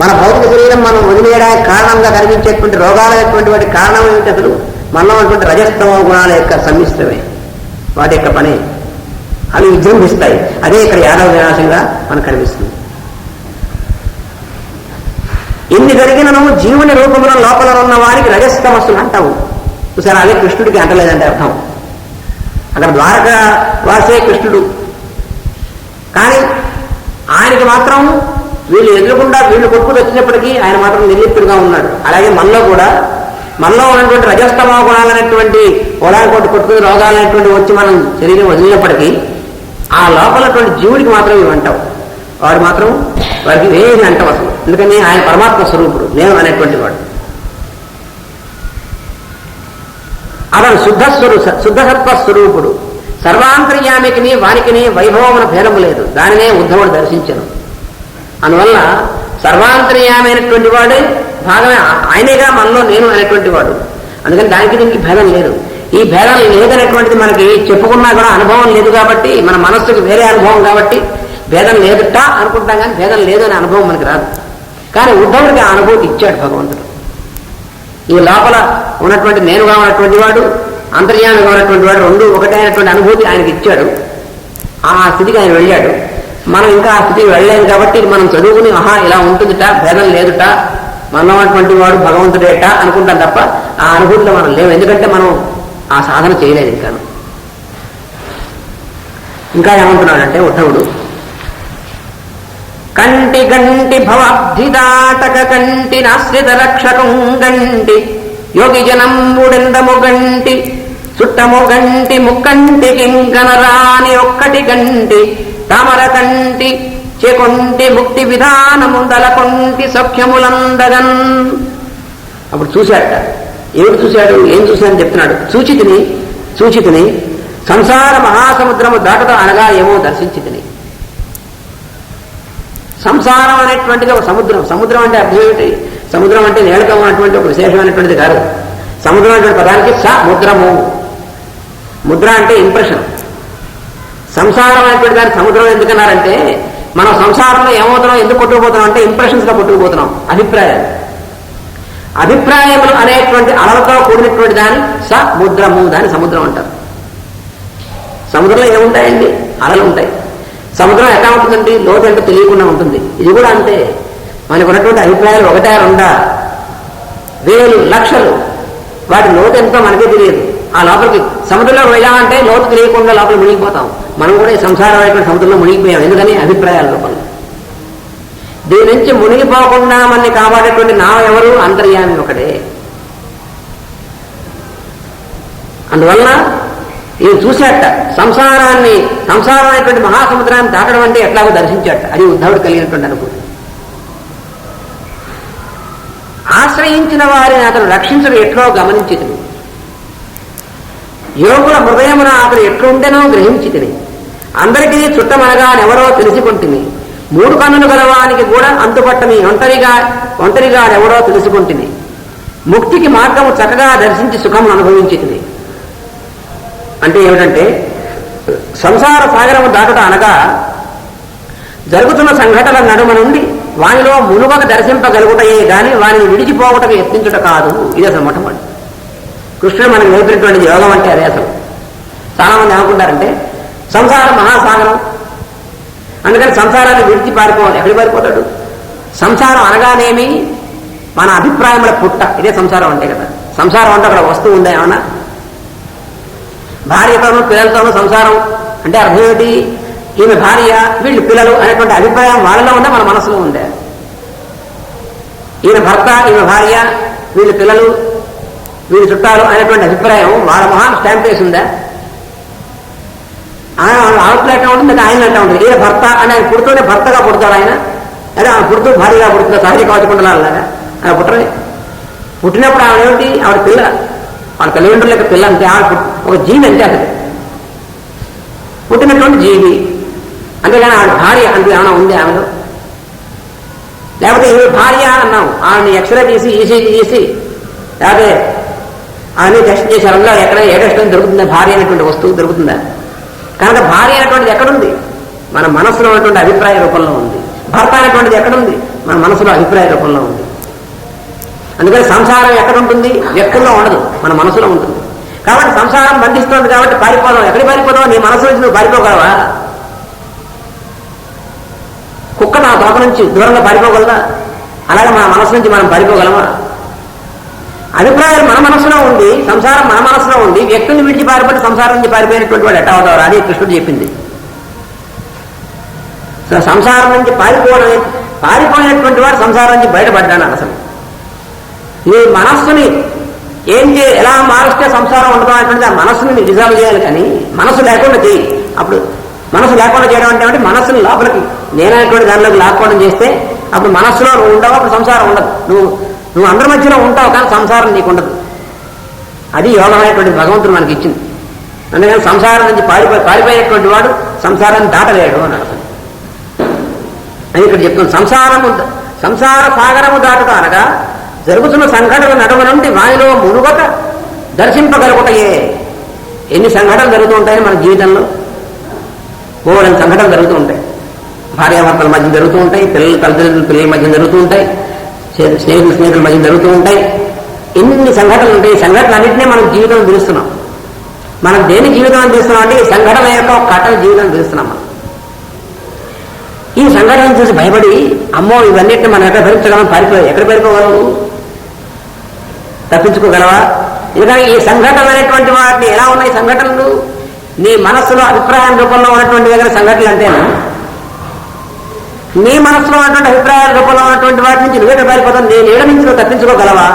మన భౌతిక శరీరం మనం వదిలేయడానికి కారణంగా కనిపించేటువంటి రోగాలైనటువంటి వాటి కారణం ఏమిటి? అసలు మనలో ఉన్నటువంటి రజస్తమ గుణాల యొక్క సమ్మిశ్రమే, వాటి యొక్క పని. అవి విజృంభిస్తాయి. అదే ఇక్కడ యాదవ వినాశంగా మనకు కనిపిస్తుంది. ఇన్ని జరిగినను జీవుని రూపంలో లోపల ఉన్న వారికి రజస్తమస్సులు అంటావు. సరే, అదే కృష్ణుడికి అంటలేదంటే అర్థం. అక్కడ ద్వారక వాసే కృష్ణుడు, కానీ ఆయనకి మాత్రం వీళ్ళు ఎదురుకుండా వీళ్ళు కొట్టుకుని వచ్చినప్పటికీ ఆయన మాత్రం నిర్లిప్తుడుగా ఉన్నాడు. అలాగే మనలో కూడా మనలో ఉన్నటువంటి రజస్తమ గుణాలనేటువంటి పొలానికి కొట్టుకుని రోగాలనేటువంటి వచ్చి మనం శరీరం వదిలినప్పటికీ ఆ లోపలటువంటి జీవుడికి మాత్రం ఇవి అంటావు. వాడు మాత్రం వాడికి ఏమి అంటావు అసలు. ఎందుకని ఆయన పరమాత్మ స్వరూపుడు, నేను అనేటువంటి వాడు. అతను శుద్ధసత్వ స్వరూపుడు. సర్వాంతర్యామికిని వానికిని వైభవమున భేదము లేదు. దానినే ఉద్ధవుడు దర్శించను. అందువల్ల సర్వాంతర్యామైనటువంటి వాడే భాగమే, ఆయనేగా మనలో నేను అనేటువంటి వాడు. అందుకని దానికి దీనికి భేదం లేదు. ఈ భేదం లేదనేటువంటిది మనకి చెప్పుకున్నా కూడా అనుభవం లేదు కాబట్టి, మన మనస్సుకి వేరే అనుభవం కాబట్టి భేదం లేదుట అనుకుంటాం, కానీ భేదం లేదు అనే అనుభవం మనకి రాదు. కానీ ఉద్ధవుడికి ఆ అనుభూతి ఇచ్చాడు భగవంతుడు. ఈ లోపల ఉన్నటువంటి నేనుగా ఉన్నటువంటి వాడు, అంతర్యామిగా ఉన్నటువంటి వాడు రెండు ఒకటే అయినటువంటి అనుభూతి ఆయనకి ఇచ్చాడు. ఆ స్థితికి ఆయన వెళ్ళాడు. మనం ఇంకా ఆ స్థితికి వెళ్ళలేము కాబట్టి మనం చదువుకుని ఆహా ఇలా ఉంటుందిట, భేదం లేదుట, మనలో ఉన్నటువంటి వాడు భగవంతుడేట అనుకుంటాం తప్ప ఆ అనుభూతిలో మనం లేవు. ఎందుకంటే మనం ఆ సాధన చేయలేదు. ఇంకా ఏమంటున్నాడంటే ఉద్ధవుడు, కంటి గంటి భవాబ్ధిదాటక కంటి నాశ్రిత రక్షకం గంటి యోగి జనంబుడెందము గంటి చుట్టము గంటి ముక్కంటి కింకనరాని ఒక్కటి గంటి తామర కంటి చేకొంటి ముక్తి విధానముందల కొంటి సౌఖ్యములందగన్. అప్పుడు చూశాడట. ఏమిటి చూశాడు? ఏం చూశాడని చెప్తున్నాడు. సూచితిని సంసార మహాసముద్రము దాటుతో అనగా ఏమో దర్శించితిని. సంసారం అనేటువంటిది ఒక సముద్రం. సముద్రం అంటే అర్థం ఏమిటి? సముద్రం అంటే నేలతో ఉన్నటువంటి ఒక విశేషమైనటువంటిది కాదు. సముద్రం అనేటువంటి పదానికి సముద్రము. ముద్ర అంటే ఇంప్రెషన్. సంసారం అనేటువంటి దాన్ని సముద్రం ఎందుకన్నారంటే, మనం సంసారంలో ఏమవుతున్నాం, ఎందుకు కొట్టుకుపోతున్నాం అంటే ఇంప్రెషన్స్ లో కొట్టుకుపోతున్నాం. అభిప్రాయములు అనేటువంటి అలలతో కూడినటువంటి దాన్ని సముద్రము, దాన్ని సముద్రం అంటారు. సముద్రంలో ఏముంటాయండి? అలలు ఉంటాయి. సముద్రం ఎట్లా ఉంటుందండి? లోతు అంటే తెలియకుండా ఉంటుంది. ఇది కూడా అంతే. మనకు ఉన్నటువంటి అభిప్రాయాలు ఒకటే రెండా, వేలు లక్షలు, వాటి లోతు ఎంతో మనకే తెలియదు. ఆ లోపలికి సముద్రంలోకి వెళ్ళామంటే లోతు తెలియకుండా లోపల మునిగిపోతాం. మనం కూడా ఈ సంసారమైనటువంటి సముద్రంలో మునిగిపోయాం. ఎందుకని? అభిప్రాయాల రూపంలో. దీని నుంచి మునిగిపోకుండా మనని కాపాడేటువంటి నావ ఎవరు? అంతర్యామి ఒకటే. అందువల్ల ఇది చూశాట. సంసారం అనేటువంటి మహాసముద్రాన్ని దాటడం అంటే ఎట్లాగో దర్శించాట. అది ఉద్ధవుడు కలిగినటువంటి అనుభూతి. ఆశ్రయించిన వారిని అతను రక్షించడం ఎట్లో గమనించితిని. యోగుల హృదయమున అతను ఎట్లుండెనో గ్రహించితిని. అందరికీ చుట్టమనగానెవరో తెలుసుకుంటుని. 3 కన్నులు గలవానికి కూడా అంతుపట్టని ఒంటరిగా ఎవరో తెలుసుకుంటుని. ముక్తికి మార్గము చక్కగా దర్శించి సుఖం అనుభవించితిని. అంటే ఏమిటంటే, సంసార సాగరము దాటుట అనగా జరుగుతున్న సంఘటనల నడుమ నుండి వానిలో మునుగక దర్శింపగలుగుటయే గాని వానిని విడిచిపోవటకు యత్నించుట కాదు. ఇది అసలు మొట్టమొదటి కృష్ణుడు మనకు నేర్పినటువంటి యోగం అంటే అదే. అసలు చాలా మంది ఏమనుకుంటారంటే సంసారం మహాసాగరం, అందుకని సంసారాన్ని విడిచి పారిపోవాలి. ఎక్కడికి పారిపోతాడు? సంసారం అనగానేమి? మన అభిప్రాయముల పుట్ట. ఇదే సంసారం అంటే కదా. సంసారం అంటే అక్కడ వస్తువు ఉందా ఏమన్నా? భార్యతోనూ పిల్లలతోనూ సంసారం అంటే అర్థం ఏమిటి? ఈమె భార్య, వీళ్ళు పిల్లలు అనేటువంటి అభిప్రాయం వాళ్ళలో ఉందా, మన మనసులో ఉందా? ఈయన భర్త, ఈమె భార్య, వీళ్ళు పిల్లలు, వీళ్ళు చుట్టాలు అనేటువంటి అభిప్రాయం వాళ్ళ మొహాన్ని స్టాంప్ వేసి ఉందా? ఆవిడలో ఎట్లా ఉంటుంది, ఆయన ఎట్లా ఉంటుంది? ఈయన భర్త అని ఆయన పుడుతూనే భర్తగా పుడతాడు ఆయన, అదే ఆమె పుడుతూ భార్యగా పుడుతుంది. సహజ కవచకుండలాగా ఆయన పుట్టని. పుట్టినప్పుడు ఆవిడ ఏమిటి? ఆవిడ పిల్ల, వాళ్ళ తల్లిదండ్రుల యొక్క పిల్ల అంతే. ఆవిడ ఒక జీవి అంతే, అసలు పుట్టినటువంటి జీవి. అంతేగాని ఆవిడ భార్య అంతే ఏమైనా ఉంది ఆమెలో? లేకపోతే ఈమె భార్య అన్నాం, ఆవిడని ఎక్స్రే తీసి ఈసీజీ చేసి లేకపోతే ఆమె టెస్ట్ చేశారు, అందులో ఎక్కడ ఏ టెస్ట్ దొరుకుతుందా? భార్య అనేటువంటి వస్తువు దొరుకుతుందా? కనుక భార్య అనేటువంటిది ఎక్కడుంది? మన మనసులో ఉన్నటువంటి అభిప్రాయ రూపంలో ఉంది. భర్త అనేటువంటిది ఎక్కడుంది? మన మనసులో అభిప్రాయ రూపంలో ఉంది. అందుకని సంసారం ఎక్కడ ఉంటుంది? వ్యక్తుల్లో ఉండదు, మన మనసులో ఉంటుంది. కాబట్టి సంసారం బంధిస్తుంది కాబట్టి పారిపోదాం. ఎక్కడికి పారిపోదాం? నీ మనసు నుంచి నువ్వు పారిపోగలవా? కుక్క నా తోక నుంచి దూరంగా పారిపోగలదా? అలాగే మన మనసు నుంచి మనం పారిపోగలమా? అభిప్రాయాలు మన మనసులో ఉంది, సంసారం మన మనసులో ఉంది. వ్యక్తుల్ని విడిచి పారిపోతే సంసారం నుంచి పారిపోయినటువంటి వాడు ఎట్టా అవుతారు? అది కృష్ణుడు చెప్పింది. సో సంసారం నుంచి పారిపోయినటువంటి వాడు సంసారం నుంచి బయటపడ్డాను. అసలు ఈ మనస్సుని ఎలా మారిస్తే సంసారం ఉండదు అనేటువంటి ఆ మనస్సుని రిజాల్వ్ చేయాలి. కానీ మనసు లేకుండా చేయి. అప్పుడు మనసు లేకుండా చేయడం అంటే మనస్సుని లోపలికి నేనైనటువంటి దానిలోకి లాక్కోవడం చేస్తే అప్పుడు మనస్సులో నువ్వు ఉండవు, అప్పుడు సంసారం ఉండదు. నువ్వు అందరి మధ్యలో ఉంటావు కానీ సంసారం నీకు ఉండదు. అది యోగమైనటువంటి భగవంతుడు మనకి ఇచ్చింది. అందుకని సంసారం నుంచి పారిపోయినటువంటి వాడు సంసారాన్ని దాటలేడు అని అర్థం. అని ఇక్కడ చెప్తుంది. సంసార సాగరము దాటుతా అనగా జరుగుతున్న సంఘటనల నడుమ నుండి వానిలో మునుగక దర్శింపగలుగుతాయే. ఎన్ని సంఘటనలు జరుగుతూ ఉంటాయని మన జీవితంలో బోలెని సంఘటనలు జరుగుతూ ఉంటాయి. భార్యాభర్తల మధ్య జరుగుతూ ఉంటాయి, తల్లిదండ్రుల పిల్లల మధ్య జరుగుతూ ఉంటాయి, స్నేహితుల మధ్య జరుగుతూ ఉంటాయి. ఎన్ని సంఘటనలు ఉంటాయి. ఈ సంఘటనలన్నింటినీ మనం జీవితం పిలుస్తున్నాం. మనం దేని జీవితం అని పిలుస్తున్నాం అంటే ఈ సంఘటన యొక్క ఒక కట్టల జీవితం పిలుస్తున్నాం. మనం ఈ సంఘటన చూసి భయపడి అమ్మో ఇవన్నిటిని మనం ఎక్కడ భరించగలం? ఎక్కడ పారిపోగలవు? తప్పించుకోగలవా? ఎందుకంటే ఈ సంఘటన అనేటువంటి వాటిని ఎలా ఉన్నాయి సంఘటనలు? నీ మనస్సులో అభిప్రాయం రూపంలో ఉన్నటువంటి దగ్గర సంఘటనలు అంటేనా? నీ మనస్సులో ఉన్నటువంటి అభిప్రాయాల రూపంలో ఉన్నటువంటి వాటి నుంచి నువ్వే పారిపోతావు. నీ నీడ నుంచి నువ్వు తప్పించుకోగలవా?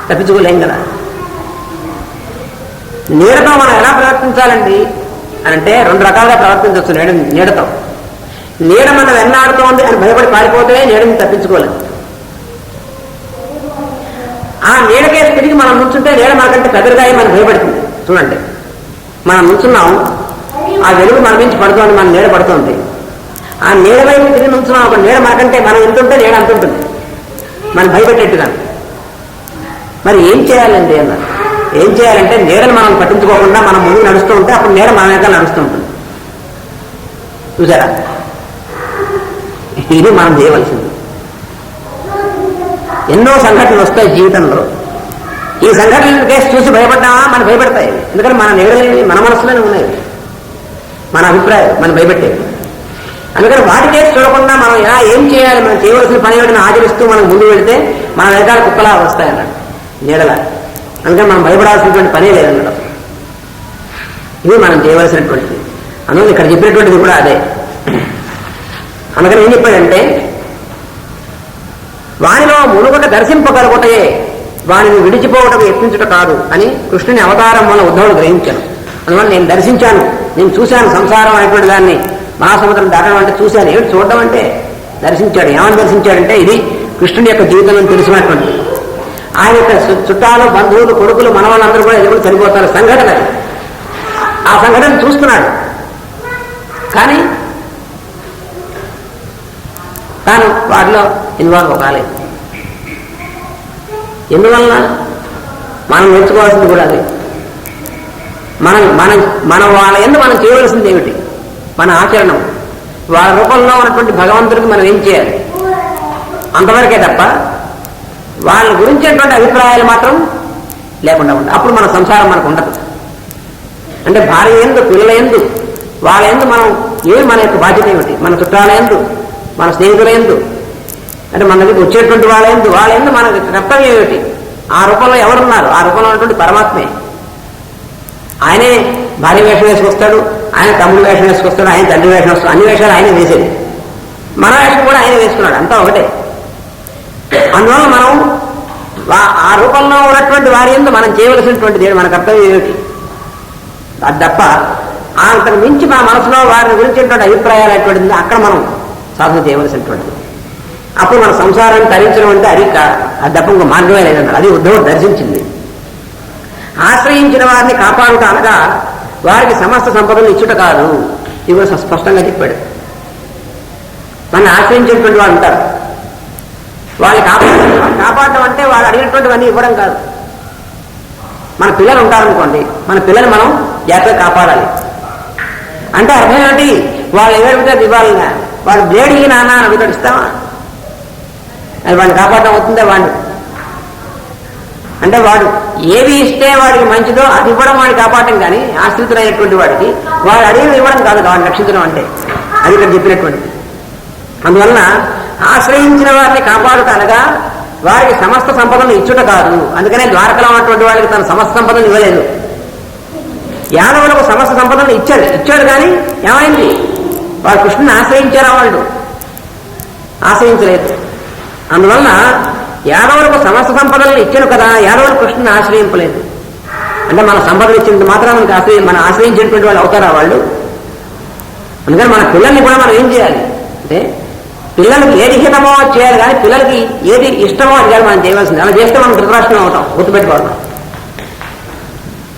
తప్పించుకోలేం కదా. నీడతో మనం ఎలా ప్రవర్తించాలండి అని అంటే 2 రకాలుగా ప్రవర్తించవచ్చు. నీడతో నీడ మనం వెన్నాడుతోంది అని భయపడి పారిపోతే నీడని తప్పించుకోలేదు. ఆ నీడకే తిరిగి మనం నుంచుంటే నీడ మనకంటే పెద్దగా మనం భయపడుతుంది. చూడండి, మనం నుంచున్నాం, ఆ వెలుగు మన నుంచి పడుతోంది, మన నీడ పడుతోంది. ఆ నీడ వైపు తిరిగి నుంచున్నాం, ఒక నీడ మనకంటే మనం ఎంతుంటే నీడ అంతుంటుంది, మనం భయపెట్టేట్టుగా. మరి ఏం చేయాలండి అన్నారు. ఏం చేయాలంటే నీడను మనం పట్టించుకోకుండా మనం ముందు నడుస్తూ ఉంటే అప్పుడు నీడ మన వెనక నడుస్తూ ఉంటుంది. చూసారా? ఇది మనం చేయవలసింది. ఎన్నో సంఘటనలు వస్తాయి జీవితంలో. ఈ సంఘటనల కేసు చూసి భయపడ్డామా? మనం భయపడతాయి. ఎందుకంటే మన నీడలేవి మన మనసులోనే ఉన్నాయి, మన అభిప్రాయం మనం భయపెట్టేవి. అందుకని వాటి కేసు చూడకుండా మనం ఏం చేయాలి, మనం చేయవలసిన పని ఏమిటని ఆచరిస్తూ మనం ముందు వెళితే మన వెనకాల కుక్కలా వస్తాయన్నాడు, నీడలా. అందుకని మనం భయపడాల్సినటువంటి పనే లేదన్నాడు. ఇది మనం చేయవలసినటువంటిది. అందువల్ల ఇక్కడ చెప్పినటువంటిది కూడా అదే. అందుకని ఏం చెప్పాడంటే వానిలో మునుగట దర్శింపగలుగుటయే, వానిని విడిచిపోవటం యత్నించుట కాదు అని కృష్ణుని అవతారం వల్ల ఉద్ధవుడు గ్రహించాను. అందువల్ల నేను దర్శించాను, నేను చూశాను సంసారం అనేటువంటి దాన్ని, మహాసముద్రం దాటడం అంటే చూశాను. ఏమిటి చూడడం అంటే? దర్శించాడు. ఏమని దర్శించాడంటే ఇది కృష్ణుని యొక్క జీవితంలో తెలిసినటువంటిది. ఆయన యొక్క చుట్టాలు, బంధువులు, కొడుకులు, మనవాళ్ళందరూ కూడా ఎదురు చనిపోతారు. సంఘటన, ఆ సంఘటన చూస్తున్నాడు. కానీ తాను వాటిలో ఇన్వాల్వ్ కాలేదు. ఎందువలన? మనం నేర్చుకోవాల్సింది కూడా అది. మనం వాళ్ళ ఎందు మనం చేయవలసింది ఏమిటి? మన ఆచరణం. వాళ్ళ రూపంలో ఉన్నటువంటి భగవంతుడికి మనం ఏం చేయాలి అంతవరకే తప్ప వాళ్ళ గురించినటువంటి అభిప్రాయాలు మాత్రం లేకుండా ఉంటాయి. అప్పుడు మన సంసారం మనకు ఉండదు. అంటే భార్య ఎందు, పిల్లల ఎందు, వాళ్ళ ఎందు మనం మన యొక్క బాధ్యత ఏమిటి? మన చుట్టాల ఎందు, మన స్నేహితుల ఎందు, అంటే మన దగ్గరికి వచ్చేటువంటి వాళ్ళ ఎందు మన కర్తవ్యం ఏమిటి? ఆ రూపంలో ఎవరున్నారు? ఆ రూపంలో ఉన్నటువంటి పరమాత్మే. ఆయనే భార్య వేషం వేసుకొస్తాడు, ఆయన తమ్ముడు వేషం వేసుకొస్తాడు, ఆయన తండ్రి వేషం వస్తాడు. అన్ని వేషాలు ఆయనే వేసేది. మన వేషం కూడా ఆయనే వేసుకున్నాడు. అంతా ఒకటే. అందువల్ల మనం ఆ రూపంలో ఉన్నటువంటి వారి యందు మనం చేయవలసినటువంటిది మన కర్తవ్యం ఏమిటి? అది తప్ప అంతకు మించి మన మనసులో వారిని గురించినటువంటి అభిప్రాయాలు అటువంటిది అక్కడ మనం సాధన చేయవలసినటువంటిది. అప్పుడు మన సంసారాన్ని తరించడం అంటే అది తప్ప ఇంకో మార్గమే లేదన్నారు. అది ఉద్ధవుడు దర్శించింది. ఆశ్రయించిన వారిని కాపాడుట అనగా వారికి సమస్త సంపదలు ఇచ్చుట కాదు. ఇది కూడా స్పష్టంగా చెప్పాడు. మన ఆశ్రయించినటువంటి వాళ్ళు ఉంటారు, వాళ్ళు కాపాడటం అంటే వాళ్ళు అడిగినటువంటివన్నీ ఇవ్వడం కాదు. మన పిల్లలు ఉంటారనుకోండి, మన పిల్లలు మనం జాగ్రత్తగా కాపాడాలి. అంటే అర్థం ఏంటి? వాళ్ళు ఎవరైతే ఇవ్వాలిగా వాడు బ్లేడ్కి నాన్న అని అడుగుతాడు, ఇస్తావా? అది వాడిని కాపాడడం అవుతుందే వాడిని? అంటే వాడు ఏది ఇస్తే వాడికి మంచిదో అది ఇవ్వడం వాడిని కాపాడటం, కానీ ఆశ్రితులైనటువంటి వాడికి వాడు అడిగి ఇవ్వడం కాదు వాడిని రక్షించడం అంటే. అది ఇక్కడ చెప్పినటువంటిది. అందువలన ఆశ్రయించిన వారిని కాపాడుట అనగా వారికి సమస్త సంపదను ఇచ్చుట కాదు. అందుకనే ద్వారకలో ఉన్నటువంటి వాడికి తన సమస్త సంపదను ఇవ్వలేదు. యాదవులకు సమస్త సంపదను ఇచ్చాడు కానీ ఏమైంది? వాడు కృష్ణుని ఆశ్రయించారా? వాళ్ళు ఆశ్రయించలేదు. అందువలన యాదవులకు సమస్త సంపదలను ఇచ్చాను కదా, యాదవులు కృష్ణుని ఆశ్రయింపలేదు. అంటే మన సంపదలు ఇచ్చినంత మాత్రం మనం ఆశ్రయించేటువంటి వాళ్ళు అవుతారా వాళ్ళు? అందుకని మన పిల్లల్ని కూడా మనం ఏం చేయాలి అంటే, పిల్లలకి ఏది హితమో చేయాలి, కానీ పిల్లలకి ఏది ఇష్టమో అది కాదు మనం చేయవలసింది. అలా చేస్తే మనం ధృతరాష్ట్రం అవుతాం, గుర్తుపెట్టుకోవడం.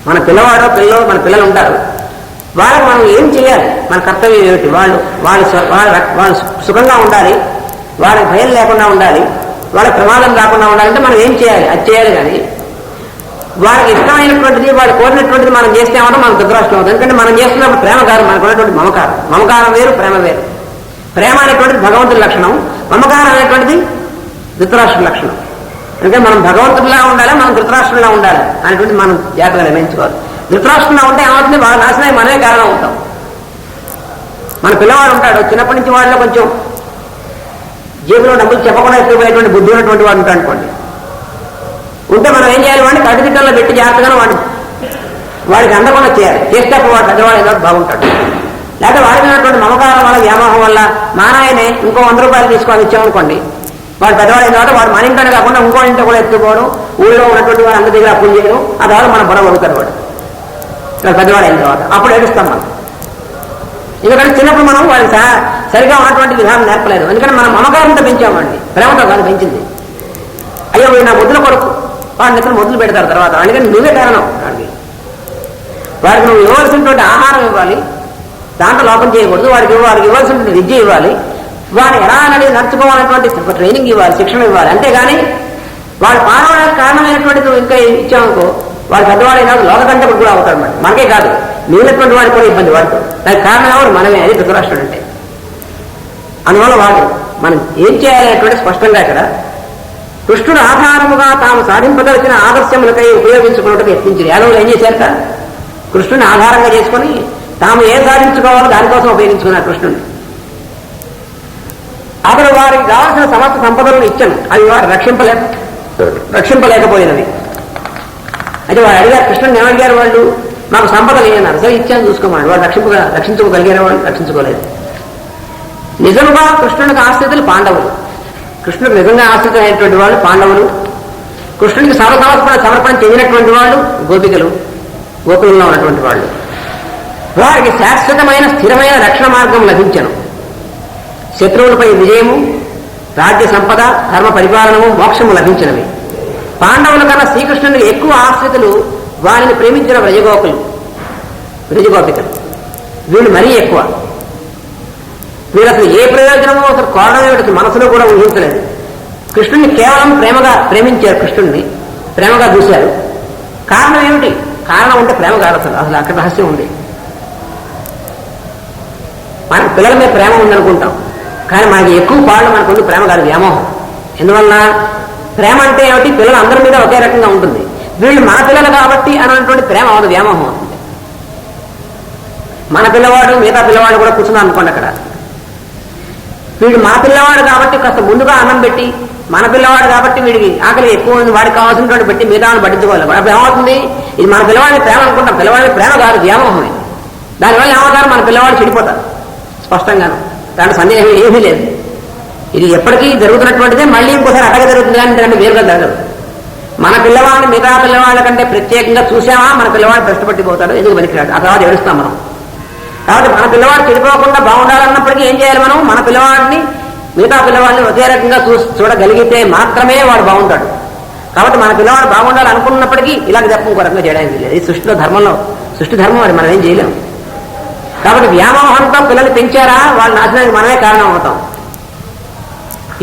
మన మన పిల్లలు ఉంటారు, వాళ్ళకి మనం ఏం చేయాలి, మన కర్తవ్యం ఏమిటి? వాళ్ళు సుఖంగా ఉండాలి, వాళ్ళకి భయం లేకుండా ఉండాలి, వాళ్ళకి ప్రమాదం రాకుండా ఉండాలంటే మనం ఏం చేయాలి? అది చేయాలి. కానీ వాళ్ళకి ఇష్టమైనటువంటిది, వాళ్ళు కోరినటువంటిది మనం చేస్తే ఏమన్నా మనకు ధృతరాష్ట్రం అవుతుంది. ఎందుకంటే మనం చేస్తున్నప్పుడు ప్రేమ కాదు, మనకు ఉన్నటువంటి మమకారం. మమకారం వేరు, ప్రేమ వేరు. ప్రేమ అనేటువంటిది భగవంతుడి లక్షణం, మమకారం అనేటువంటిది ధృతరాష్ట్ర లక్షణం. అంటే మనం భగవంతుడిలా ఉండాలి, మనం ధృతరాష్ట్రంలా ఉండాలి అనేటువంటి మనం జాగ్రత్తగా నిర్ణయించుకోవాలి. ధృతరాష్ట్రంలా ఉంటే ఏమవుతుంది? వాళ్ళ నాశనం మనమే కారణం అవుతాం. మన పిల్లవాడు ఉంటాడు, చిన్నప్పటి నుంచి వాళ్ళలో కొంచెం జేబులో డబ్బులు చెప్పకుండా ఎత్తుకుపోయేటువంటి బుద్ధి ఉన్నటువంటి వాడు ఉంటాడు అనుకోండి. ఉంటే మనం ఏం చేయాలి? వాడిని కట్టుదిట్టంలో పెట్టి జాగ్రత్తగా వాడికి అందకుండా చేయాలి. చేస్తే వాడు పెద్దవాడు ఏదో బాగుంటాడు. లేకపోతే వాడికి ఉన్నటువంటి మమకారం వల్ల, వ్యామోహం వల్ల మా నాయనే ఇంకో 100 రూపాయలు తీసుకొని ఇచ్చామనుకోండి, వాడు పెద్దవాడు అయిన తర్వాత వాడు మన ఇంట్లోనే కాకుండా ఇంకో ఇంట్లో కూడా ఎత్తుకోవడం, ఊళ్ళో ఉన్నటువంటి వాడు అందరి దగ్గర అప్పులు చేయడం, ఆ తర్వాత మన బుర్ర అవుతాడు వాడు పెద్దవాడు అయిన తర్వాత. అప్పుడు ఏడుస్తాం మనం. ఎందుకంటే చిన్నప్పుడు మనం వాళ్ళకి సరిగా ఉన్నటువంటి విధానం నేర్పలేదు. ఎందుకంటే మనం మమకారంతో పెంచామండి, ప్రేమతో కాదు పెంచింది. అయ్యో వీడు నా ముద్దుల కొడుకు, వాడిని ఇద్దరు మొదలు పెడతారు తర్వాత. అందుకని నువ్వే కారణం. వాడికి నువ్వు ఇవ్వాల్సినటువంటి ఆహారం ఇవ్వాలి, దాంట్లో లోపం చేయకూడదు. వాడికి ఇవ్వాల్సినటువంటి విద్య ఇవ్వాలి, వాడు ఎలా అనేది నడుచుకోవాలనేటువంటి ట్రైనింగ్ ఇవ్వాలి, శిక్షణ ఇవ్వాలి. అంతేగాని వాడు పాడవడానికి కారణమైనటువంటిది ఇంకా ఇచ్చామనుకో, వాడు పెద్దవాడైనా లోకదండకుడు కూడా అవుతాడు. మనకే కాదు, మిగిలినటువంటి వాడికి కూడా ఇబ్బంది వాడుతూ. దానికి కారణం ఎవరు? మనమే. అది ధృతరాష్ట్రుడు అంటే. అందువల్ల వాడు మనం ఏం చేయాలనేటువంటి స్పష్టంగా ఇక్కడ కృష్ణుడు ఆధారముగా తాము సాధింపదలిచిన ఆదర్శములకై ఉపయోగించుకున్నట్టుగా యత్నించారు. యాదవులు ఏం చేశారట? కృష్ణుని ఆధారంగా చేసుకుని తాము ఏ సాధించుకోవాలో దానికోసం ఉపయోగించుకున్నారు కృష్ణుని. అతడు వారికి కావాల్సిన సమస్త సంపదలను ఇచ్చాను, అవి వారు రక్షింపలేకపోయినవి. అయితే వాడు అడిగారు, కృష్ణుని ఏమడిగారు వాళ్ళు? మాకు సంపదలు ఏమన్నారు? సరే ఇచ్చాను చూసుకోమని. వాడు రక్షించుకోగలిగారు, వాళ్ళు రక్షించుకోలేదు. నిజముగా కృష్ణునికి ఆశ్రితులు పాండవులు. కృష్ణుడికి నిజంగా ఆశ్రితమైనటువంటి వాళ్ళు పాండవులు. కృష్ణుడికి సమర్పణ చెందినటువంటి వాళ్ళు గోపికల్లో ఉన్నటువంటి వాళ్ళు. వారికి శాశ్వతమైన స్థిరమైన రక్షణ మార్గం లభించను. శత్రువులపై విజయము, రాజ్య సంపద, ధర్మ పరిపాలనము, మోక్షము లభించినవి. పాండవుల కన్నా శ్రీకృష్ణునికి ఎక్కువ ఆశ్రితులు వారిని ప్రేమించిన వ్రజగోపికలు. వీళ్ళు మరీ ఎక్కువ. వీళ్ళు అసలు ఏ ప్రయోజనమో అసలు కోరడం ఏమిటి మనసులో కూడా ఊహించలేదు. కృష్ణుడిని కేవలం ప్రేమించారు, కృష్ణుడిని ప్రేమగా చూశారు. కారణం ఏమిటి? కారణం ఉంటే ప్రేమ కాదు, అసలు అక్కడ రహస్యం ఉంది. మనకు పిల్లల మీద ప్రేమ ఉందనుకుంటాం, కానీ మనకి ఎక్కువ పాళ్ళు మనకుంది ప్రేమ కాదు, వ్యామోహం. ఎందువల్ల? ప్రేమ అంటే ఏమిటి? పిల్లలు అందరి మీద ఒకే రకంగా ఉంటుంది. వీళ్ళు మన పిల్లలు కాబట్టి అన్నటువంటి ప్రేమ అవదు, వ్యామోహం అవుతుంది. మన పిల్లవాడు మిగతా పిల్లవాడు కూడా కూర్చున్నాను అనుకోండి, అక్కడ వీడు మా పిల్లవాడు కాబట్టి కాస్త ముందుగా అన్నం పెట్టి, మన పిల్లవాడు కాబట్టి వీడికి ఆకలి ఎక్కువ ఉంది, వాడికి కావాల్సినటువంటి పెట్టి మిగతాను పట్టించుకోవాలి. అప్పుడు ఏమవుతుంది? ఇది మన పిల్లవాడిని ప్రేమ అనుకుంటాం, పిల్లవాడిని ప్రేమ కాదు, వ్యామోహమే. దానివల్ల ఏమవుతారు? మన పిల్లవాడు చెడిపోతారు స్పష్టంగాను, దాంట్లో సందేహం ఏమీ లేదు. ఇది ఎప్పటికీ జరుగుతున్నటువంటిదే, మళ్ళీ ఇంకోసారి అటక జరుగుతుంది కానీ దాన్ని వేరుగా జరగదు. మన పిల్లవాడిని మిగతా పిల్లవాళ్ళ కంటే ప్రత్యేకంగా చూసామా, మన పిల్లవాడు కష్టపట్టిపోతాడు, ఎందుకు పనికిరాడు, ఆ తర్వాత ఏడుస్తాం మనం. కాబట్టి మన పిల్లవాడు చెడిపోకుండా బాగుండాలన్నప్పటికీ ఏం చేయాలి మనం? మన పిల్లవాడిని మిగతా పిల్లవాడిని ఒకే రకంగా చూడగలిగితే మాత్రమే వాడు బాగుంటాడు. కాబట్టి మన పిల్లవాడు బాగుండాలనుకున్నప్పటికీ ఇలాగ చెప్పం ఇంకో రకంగా చేయడానికి లేదు. ఇది సృష్టి ధర్మం, అది మనం ఏం చేయలేము. కాబట్టి వ్యామోహంతో పిల్లలు పెంచారా, వాళ్ళ నాశనానికి మనమే కారణం అవుతాం.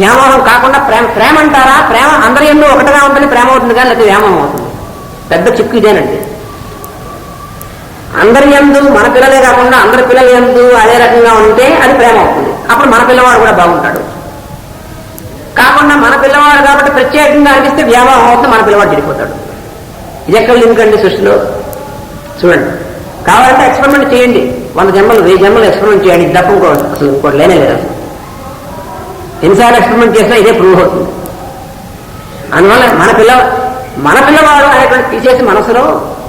వ్యామోహం కాకుండా ప్రేమ అంటారా? ప్రేమ అందరి యందు ఒకటిగా ఉంటుంది, ప్రేమ అవుతుంది, కానీ లేకపోతే వ్యామోహం అవుతుంది. పెద్ద చిక్కు ఇదేనండి. అందరి యందు, మన పిల్లలే కాకుండా అందరి పిల్లల యందు అదే రకంగా ఉంటే అది ప్రేమ అవుతుంది. అప్పుడు మన పిల్లవాడు కూడా బాగుంటాడు. కాకుండా మన పిల్లవాడు కాబట్టి ప్రత్యేకంగా అనిపిస్తే వ్యామోహం అవుతుంది, మన పిల్లవాడు చెడిపోతాడు. ఇది ఎక్కడ లింక్ అండి సృష్టిలో? చూడండి, కావాలంటే ఎక్స్పెరిమెంట్ చేయండి, 100 జన్మలు 1000 జన్మలు ఎక్స్పెరిమెంట్ చేయండి. ఇది తప్ప అసలు ఇంకోటి లేనే లేదు. అసలు ఎన్నిసార్లు ఎక్స్పెరిమెంట్ చేసినా ఇదే ప్రూవ్ అవుతుంది. అందువల్ల మన పిల్లవాడు అనేటువంటి తీసేసి మనసులో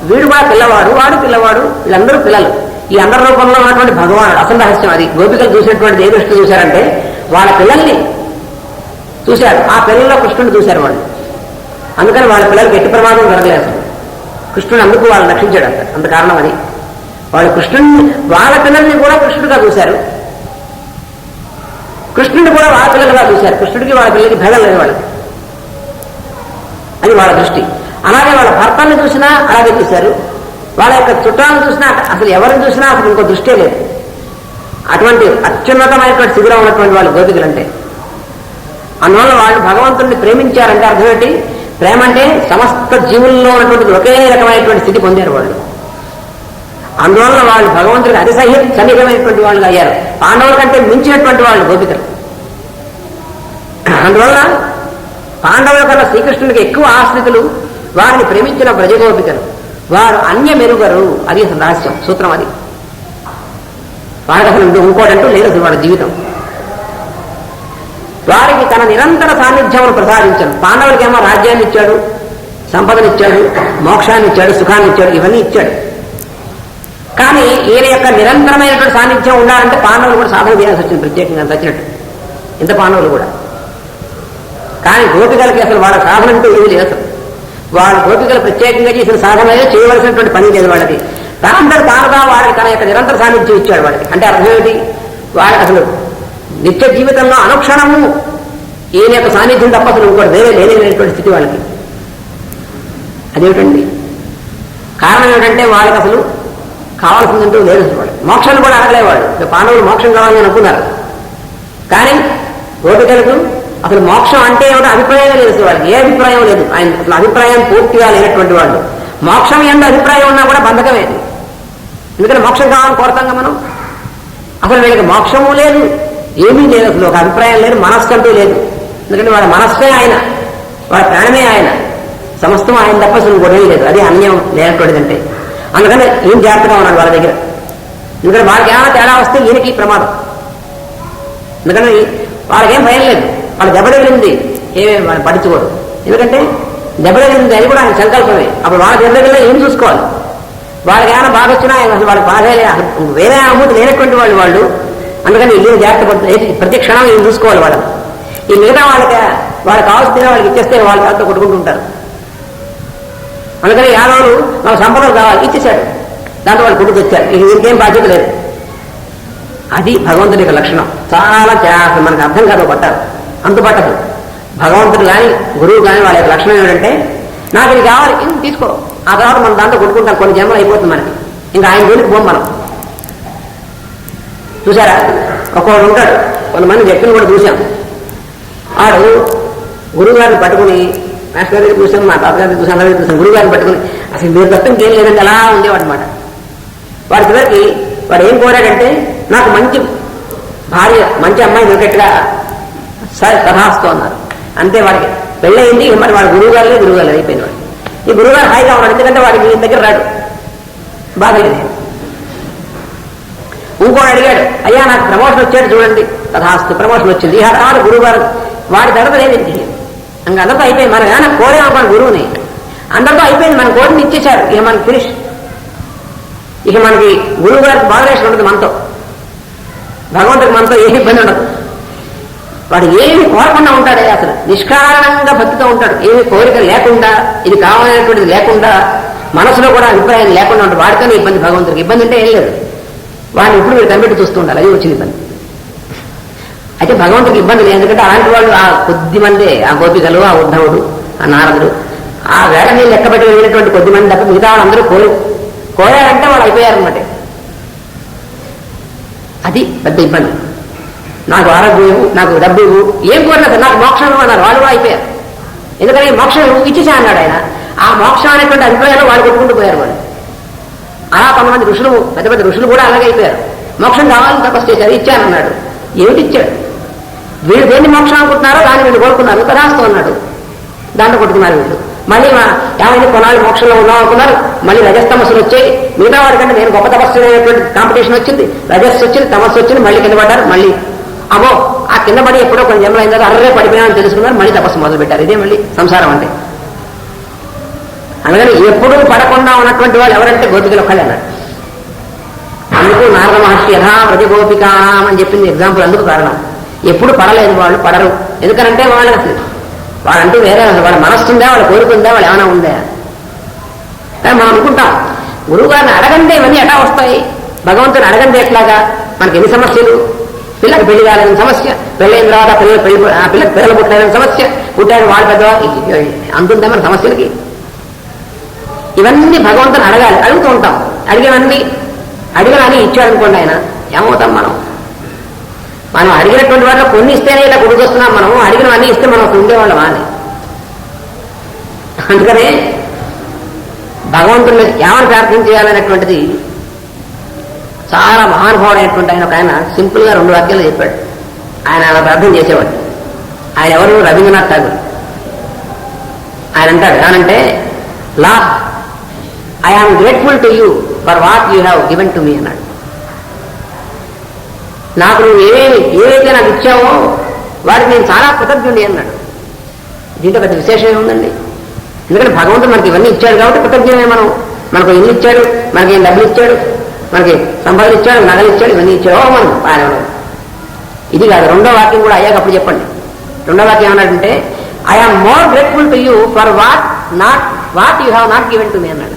వీడు కూడా పిల్లవాడు, వాడు పిల్లవాడు, వీళ్ళందరూ పిల్లలు. ఈ అందరి రూపంలో ఉన్నటువంటి భగవానుడు అసలు రహస్యం అది. గోపికలు చూసినటువంటి ఏ దృష్టి చూశారంటే వాళ్ళ పిల్లల్ని చూశారు, ఆ పిల్లల్లో కృష్ణుని చూశారు వాళ్ళు. అందుకని వాళ్ళ పిల్లలకి ఎట్టి ప్రమాదం జరగలేదు. కృష్ణుడు అందుకు వాళ్ళు రక్షించాడు. అంత కారణం అది. వాళ్ళు కృష్ణుడిని, వాళ్ళ పిల్లల్ని కూడా కృష్ణుడిగా చూశారు, కృష్ణుడిని కూడా వాళ్ళ పిల్లలుగా చూశారు. కృష్ణుడికి వాళ్ళ పిల్లలకి భేదం లేదు వాళ్ళకి, అది వాళ్ళ దృష్టి. అలాగే వాళ్ళ భర్తల్ని చూసినా అలాగే చూశారు, వాళ్ళ యొక్క చుట్టాలను చూసినా, అసలు ఎవరిని చూసినా అసలు ఇంకో దృష్టే లేదు. అటువంటి అత్యున్నతమైనటువంటి శిబిరం ఉన్నటువంటి వాళ్ళు గోపికలంటే. అందువల్ల వాళ్ళు భగవంతుడిని ప్రేమించారంటే అర్థం ఏంటి? ప్రేమ అంటే సమస్త జీవుల్లో ఉన్నటువంటి ఒకే రకమైనటువంటి స్థితి పొందారు వాళ్ళు. అందువల్ల వాళ్ళు భగవంతుడికి అతి సన్నిహితమైనటువంటి వాళ్ళు అయ్యారు. పాండవుల కంటే మించినటువంటి వాళ్ళు గోపికలు. అందువల్ల పాండవుల కన్నా శ్రీకృష్ణుడికి ఎక్కువ ఆశ్రితులు, వారిని ప్రేమించిన బ్రజగోపికలు. వారు అన్యమెరుగరు, అది అసలు రహస్యం, సూత్రం అది. వారికి అసలు ఇంకోటంటూ లేదు అసలు వాళ్ళ జీవితం. వారికి తన నిరంతర సాన్నిధ్యమును ప్రసాదించను. పాండవులకేమో రాజ్యాన్ని ఇచ్చాడు, సంపదనిచ్చాడు, మోక్షాన్ని ఇచ్చాడు, సుఖాన్ని ఇచ్చాడు, ఇవన్నీ ఇచ్చాడు. కానీ ఈయన యొక్క నిరంతరమైనటువంటి సాన్నిధ్యం ఉండాలంటే పాండవులు కూడా సాధన చేయాల్సి వచ్చింది, ప్రత్యేకంగా వచ్చినట్టు ఇంత పాండవులు కూడా. కానీ గోపికలకి అసలు వాళ్ళ సాధన అంటూ ఏది లేదు. అసలు వాళ్ళ గోపికలు ప్రత్యేకంగా చేసిన సాధన చేయవలసినటువంటి పని లేదు వాళ్ళకి. తనందరూ తానుగా వాడికి తన యొక్క నిరంతర సాన్నిధ్యం ఇచ్చాడు వాళ్ళకి. అంటే అర్థం ఏమిటి? వాళ్ళకి అసలు నిత్య జీవితంలో అనుక్షణము ఈయన యొక్క సాన్నిధ్యం తప్ప అసలు ఇంకోటి వేరే లేనటువంటి స్థితి వాళ్ళకి. అదేమిటండి కారణం? ఏమిటంటే వాళ్ళకి అసలు కావాల్సిందంటూ లేదు. వాళ్ళు మోక్షాన్ని కూడా అడగలేవాడు. పాండవులు మోక్షం కావాలని అనుకున్నారు, కానీ గోపికలకు అసలు మోక్షం అంటే ఏమిటో అభిప్రాయం లేదు. వాళ్ళకి ఏ అభిప్రాయం లేదు. ఆయన అసలు అభిప్రాయం పూర్తిగా లేనటువంటి వాళ్ళు. మోక్షం ఎంత అభిప్రాయం ఉన్నా కూడా బంధకమే. ఎందుకంటే మోక్షం కావాలని కోరతాంగా మనం. అసలు వీళ్ళకి మోక్షము లేదు, ఏమీ లేదు, అసలు ఒక అభిప్రాయం లేదు, మనస్సు అంటూ లేదు. ఎందుకంటే వాళ్ళ మనస్సే ఆయన, వాళ్ళ ప్రాణమే ఆయన, సమస్తం ఆయన తప్ప అసలు గొడవ లేదు. అది అన్యం లేనటువంటిదంటే. అందుకని ఏం జాగ్రత్తగా ఉన్నాడు వాళ్ళ దగ్గర. ఎందుకంటే వాళ్ళకి ఏమైనా తేడా వస్తే ఈయనకి ప్రమాదం. ఎందుకంటే వాళ్ళకేం భయం లేదు. వాళ్ళ దెబ్బతగిలింది ఏమేమి వాళ్ళు పట్టించుకోరు. ఎందుకంటే దెబ్బతగిలింది అది కూడా ఆయన సంకల్పమే. అప్పుడు వాళ్ళ దెబ్బతగిలిన ఏం చూసుకోవాలి? వాళ్ళకి ఏమైనా బాగా వచ్చినా అసలు వాళ్ళకి బాగా వేరే అనుభూతి లేనటువంటి వాళ్ళు. అందుకని ఈయన జాగ్రత్త పడుతుంది. ప్రతి క్షణం ఏం చూసుకోవాలి వాళ్ళని. ఈ మిగతా వాళ్ళకి కావాల్సిన వాళ్ళకి ఇచ్చేస్తే వాళ్ళ కాళ్ళతో కొట్టుకుంటుంటారు. అందుకని యాదవులు నాకు సంపదలు కావాలి, ఇచ్చేశాడు. దాంతో వాళ్ళు కొట్టుకు వచ్చారు. ఇంకేం బాధ్యత లేదు. అది భగవంతుడి యొక్క లక్షణం. చాలా మనకు అర్థం కాదు, పట్టారు అంతుపట్టదు. భగవంతుడు కానీ గురువు కానీ వాళ్ళ యొక్క లక్షణం ఏమిటంటే, నాకు ఇది కావాలి, ఇంక తీసుకో, ఆ తర్వాత మనం దాంతో కొట్టుకుంటాం. కొన్ని జన్మలు అయిపోతుంది మనకి, ఇంకా ఆయన జోలికి పోం మనం. చూసారా, ఒక్కొక్కడు ఉంటాడు, కొంతమంది వ్యక్తులు కూడా చూశాం. వాడు గురువు గారిని పట్టుకుని, మాస్టర్ గారికి చూసాం, మా తాతగారికి చూసాం, అందరికీ చూసాం, గురువు గారిని పట్టుకుని అసలు మీరు తప్ప ఇంకేం లేదంటే అలా ఉండేవాడు అనమాట. వాడి చివరికి వాడు ఏం కోరాడంటే, నాకు మంచి భార్య, మంచి అమ్మాయి దొరికేట్టుగా సరే తథాస్తు అన్నారు. అంతే, వాడికి పెళ్ళయింది. మరి వాడు గురువు గారు అయిపోయింది. వాడు ఈ గురువుగారు హాయిగా ఉన్నాడు, ఎందుకంటే వాడికి మీ దగ్గర రాడు, బాధ లేదు. ఇంకోటి అడిగాడు, అయ్యా నాకు ప్రమోషన్ వచ్చాడు చూడండి, తథాస్తు ప్రమోషన్ వచ్చింది. ఇక తర్వాత గురువు గారు వాడి తర్వాత లేదండి, ఇంకా అందరితో అయిపోయింది. మనం ఏమైనా కోరేమనుకోండి గురువుని, అందరితో అయిపోయింది, మన కోరిని ఇచ్చేశారు, ఇక మనకి ఫినిష్. ఇక మనకి గురువు గారికి బాధరేషన్ ఉండదు, మనతో భగవంతుడికి మనతో ఏ ఇబ్బంది ఉండదు. వాడు ఏమి కోరకుండా ఉంటాడే, అసలు నిష్కారణంగా భక్తితో ఉంటాడు. ఏమి కోరిక లేకుండా, ఇది కావాలనేటువంటిది లేకుండా, మనసులో కూడా అభిప్రాయం లేకుండా ఉంటాడు. వాడితోనే ఇబ్బంది. భగవంతుడికి ఇబ్బంది అంటే ఏం లేదు. వాడిని ఇప్పుడు మీరు కనిపెట్టి చూస్తూ ఉండాలి, అది వచ్చింది ఇబ్బంది. అయితే భగవంతుడికి ఇబ్బంది లేదు. ఎందుకంటే అలాంటి వాళ్ళు ఆ కొద్ది మందే, ఆ గోపికలు, ఆ ఉద్ధవుడు, ఆ నారదుడు, ఆ వేళని లెక్కబెట్టి వెళ్ళినటువంటి కొద్ది మంది తప్ప మిగతా వాళ్ళందరూ కోరారంటే వాళ్ళు అయిపోయారన్నమాట. అది పెద్ద ఇబ్బంది. నాకు ఆరోగ్యం ఇవ్వు, నాకు డబ్బు ఇవ్వు, ఏం కోరినా సార్ నాకు మోక్షం అన్నారు, వాళ్ళు కూడా అయిపోయారు. ఎందుకని మోక్షం ఇచ్చేసా అన్నాడు ఆయన. ఆ మోక్షం అనేటువంటి అభిప్రాయాలు వాళ్ళు కొట్టుకుంటూ పోయారు. వాళ్ళు అలా కొంతమంది ఋషులు, పెద్ద పెద్ద ఋషులు కూడా అలాగే అయిపోయారు. మోక్షం కావాలని తపస్సు చేశారు, ఇచ్చానన్నాడు. ఏమిటిచ్చాడు? వీళ్ళు దేన్ని మోక్షం అనుకుంటున్నారో దాన్ని వీళ్ళు కోరుకున్నారు, తదాస్తు అన్నాడు. దాంట్లో కొట్టుకున్నారు వీళ్ళు. మళ్ళీ ఏమైంది, కొనాలి మోక్షంలో ఉన్నాం అనుకున్నారు, మళ్ళీ రజస్తమస్సులు వచ్చాయి. మిగతా వాడికంటే నేను గొప్ప తపస్సు అనేటువంటి కాంపిటీషన్ వచ్చింది, రజస్సు వచ్చింది, తమస్సు వచ్చింది, మళ్ళీ కింద పడ్డారు. మళ్ళీ అమ్మో ఆ కింద పడి ఎప్పుడో కొన్ని జన్మలు అయిన తర్వాత అర్రే పడిపోయామని తెలుసుకున్నారు, మళ్ళీ తపస్సు మొదలు పెట్టారు. ఇదే మళ్ళీ సంసారం అంటే. అందుకని ఎప్పుడూ పడకుండా ఉన్నటువంటి వాళ్ళు ఎవరంటే గోపికలు ఒక్కళ్ళే అన్నాడు. అందుకు నారద మహర్షి యథా వ్రజ గోపికాం అని చెప్పింది ఎగ్జాంపుల్. అందుకు కారణం ఎప్పుడు పడలేదు వాళ్ళు, పడరు. ఎందుకనంటే వాళ్ళంటూ వేరే వాళ్ళ మనస్సు ఉందా, వాళ్ళ కోరుకుందా, వాళ్ళు ఏమైనా ఉందా. కానీ మనం అనుకుంటాం గురువు గారిని అడగండి ఇవన్నీ ఎట్లా వస్తాయి, భగవంతుని అడగండి ఎట్లాగా. మనకి ఎన్ని సమస్యలు, పిల్లకి పెళ్లి కాలేని సమస్య, పెళ్ళైన తర్వాత పిల్లకి పిల్లలు పుట్టలేని సమస్య, పుట్టాడు వాడు పెద్దవాళ్ళు, అంతుందా మన సమస్యలకి. ఇవన్నీ భగవంతుని అడగాలి, అడుగుతూ ఉంటాం. అడిగినని ఇచ్చాడనుకోండి ఆయన, ఏమవుతాం మనం అడిగినటువంటి వాటిలో కొన్ని ఇస్తేనే ఇలా కొడుకొస్తున్నాం. మనం అడిగినవన్నీ ఇస్తే మనం ఉండేవాళ్ళమా అని. అందుకనే భగవంతుని ఏమని ప్రార్థన చేయాలనేటువంటిది చాలా మహానుభావుడైనటువంటి ఆయన సింపుల్ గా 2 వాక్యాలు చెప్పాడు. ఆయన అలా ప్రార్థన చేసేవాడు. ఆయన ఎవరు? రవీంద్రనాథ్ ఠాగూర్. ఆయన అంటాడు ఏమనంటే, lord I am grateful to you for what you have given to me అన్నాడు. నాకు నువ్వు ఏవైతే నాకు ఇచ్చావో వాటికి నేను చాలా కృతజ్ఞుడి అన్నాడు. దీంట్లో పెద్ద విశేషం ఏముందండి? ఎందుకంటే భగవంతుడు మనకి ఇవన్నీ ఇచ్చాడు కాబట్టి కృతజ్ఞమే. మనకు ఇల్లు ఇచ్చాడు, మనకి డబ్బులు ఇచ్చాడు, మనకి సంపదలు ఇచ్చాడు, నగలు ఇచ్చాడు, ఇవన్నీ ఇచ్చాడు మనం ఆయన. ఇది కాదు, 2వ వాక్యం కూడా అయ్యాక అప్పుడు చెప్పండి. 2వ వాక్యం ఏమన్నాడంటే, I am more grateful to you for what you have not given to me అన్నాడు.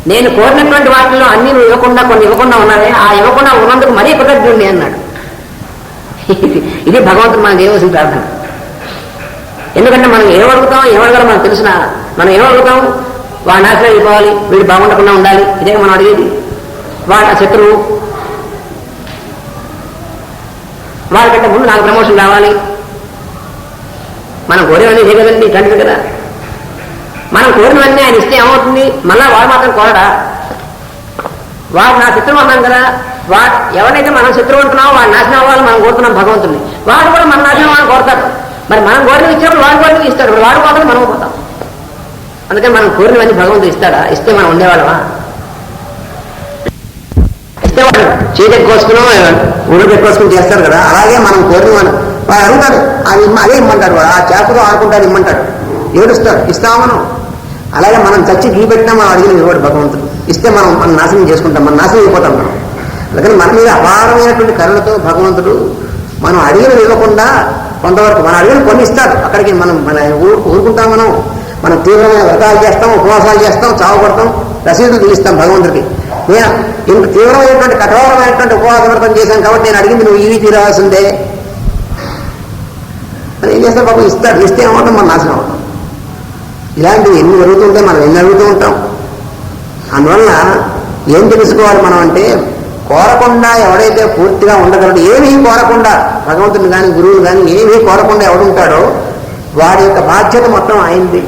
నేను కోరినటువంటి వాటిలో అన్ని నువ్వు ఇవ్వకుండా కొన్ని ఇవ్వకుండా ఉన్నావే, ఆ ఇవ్వకుండా ఉన్నందుకు మరీ కృతజ్ఞుడిని అన్నాడు. ఇది భగవంతుడు మనకు చేయవలసిన ప్రార్థన. ఎందుకంటే మనం ఏమడుగుతాం ఏమడగలం మనకు తెలిసిన, మనం ఏమడుగుతాం, వాడి నాశనం అయిపోవాలి, వీడు బాగుండకుండా ఉండాలి, ఇదే మనం అడిగేది. వాడి శత్రువు, వాడికంటే ముందు నాకు ప్రమోషన్ రావాలి. మనం కోరేవన్నీ ఇదే కదండి, ఇట్లాంటిది కదా. మనం కోరినవన్నీ ఆయన ఇస్తే ఏమవుతుంది, మళ్ళా వాడు మాత్రం కోరడా? వాడు నా శత్రువు అన్నాం కదా, ఎవరైతే మనం శత్రువు అంటున్నామో వాడు నాశనం అవ్వాలి మనం కోరుతున్నాం భగవంతుని, వాడు కూడా మన నాశనం అవ్వాలని కోరతాడు. మరి మనం కోరినవి ఇచ్చినప్పుడు వాడు కోరినవి ఇస్తాడు, వాడు పోతాడు మనం పోతాం. అందుకని మనం కోరినవన్నీ భగవంతుడు ఇస్తాడా? ఇస్తే మనం ఉండేవాళ్ళమా? ఇస్తే వాడు చీకటి కోసుకున్నాం ఉడుకు ఎక్కువసుకుని చేస్తారు కదా. అలాగే మనం కోరిన వాడు అడుగుతాడు, అదే ఇమ్మంటాడు, వాడు ఆ చేపతో ఆడుకుంటాడు, ఇమ్మంటాడు, ఏడుస్తాడు, ఇస్తామా మనం. అలాగే మనం చచ్చి గీ పెట్టినా మనం అడిగిన ఇవ్వడు భగవంతుడు. ఇస్తే మనం నాశనం చేసుకుంటాం, మనం నాశనం అయిపోతాం మనం. అందుకని మన మీద అపారమైనటువంటి కరుణతో భగవంతుడు మనం అడిగినవి ఇవ్వకుండా కొంతవరకు మనం అడిగిన కొన్ని ఇస్తాడు. అక్కడికి మనం ఊరుకుంటాం. మనం తీవ్రమైన వ్రతాలు చేస్తాం, ఉపవాసాలు చేస్తాం, చావపడతాం, రసీదులు తీస్తాం భగవంతుడికి. నేను ఇంత తీవ్రమైనటువంటి కఠోరమైనటువంటి ఉపవాస వ్రతం చేశాను కాబట్టి నేను అడిగింది నువ్వు ఇవి తీరాల్సిందే అని ఏం చేస్తాం బాబు, ఇస్తాడు. ఇస్తే ఏమవుతాం, మనం నాశనం అవుతాం. ఇలాంటివి ఎన్ని జరుగుతుంటే మనం ఎన్ని అడుగుతూ ఉంటాం. అందువల్ల ఏం తెలుసుకోవాలి మనం అంటే, కోరకుండా ఎవడైతే పూర్తిగా ఉండగలడు, ఏమీ కోరకుండా భగవంతుని కానీ గురువుని కానీ ఏమీ కోరకుండా ఎవడుంటాడో వాడి యొక్క బాధ్యత మొత్తం అయింది.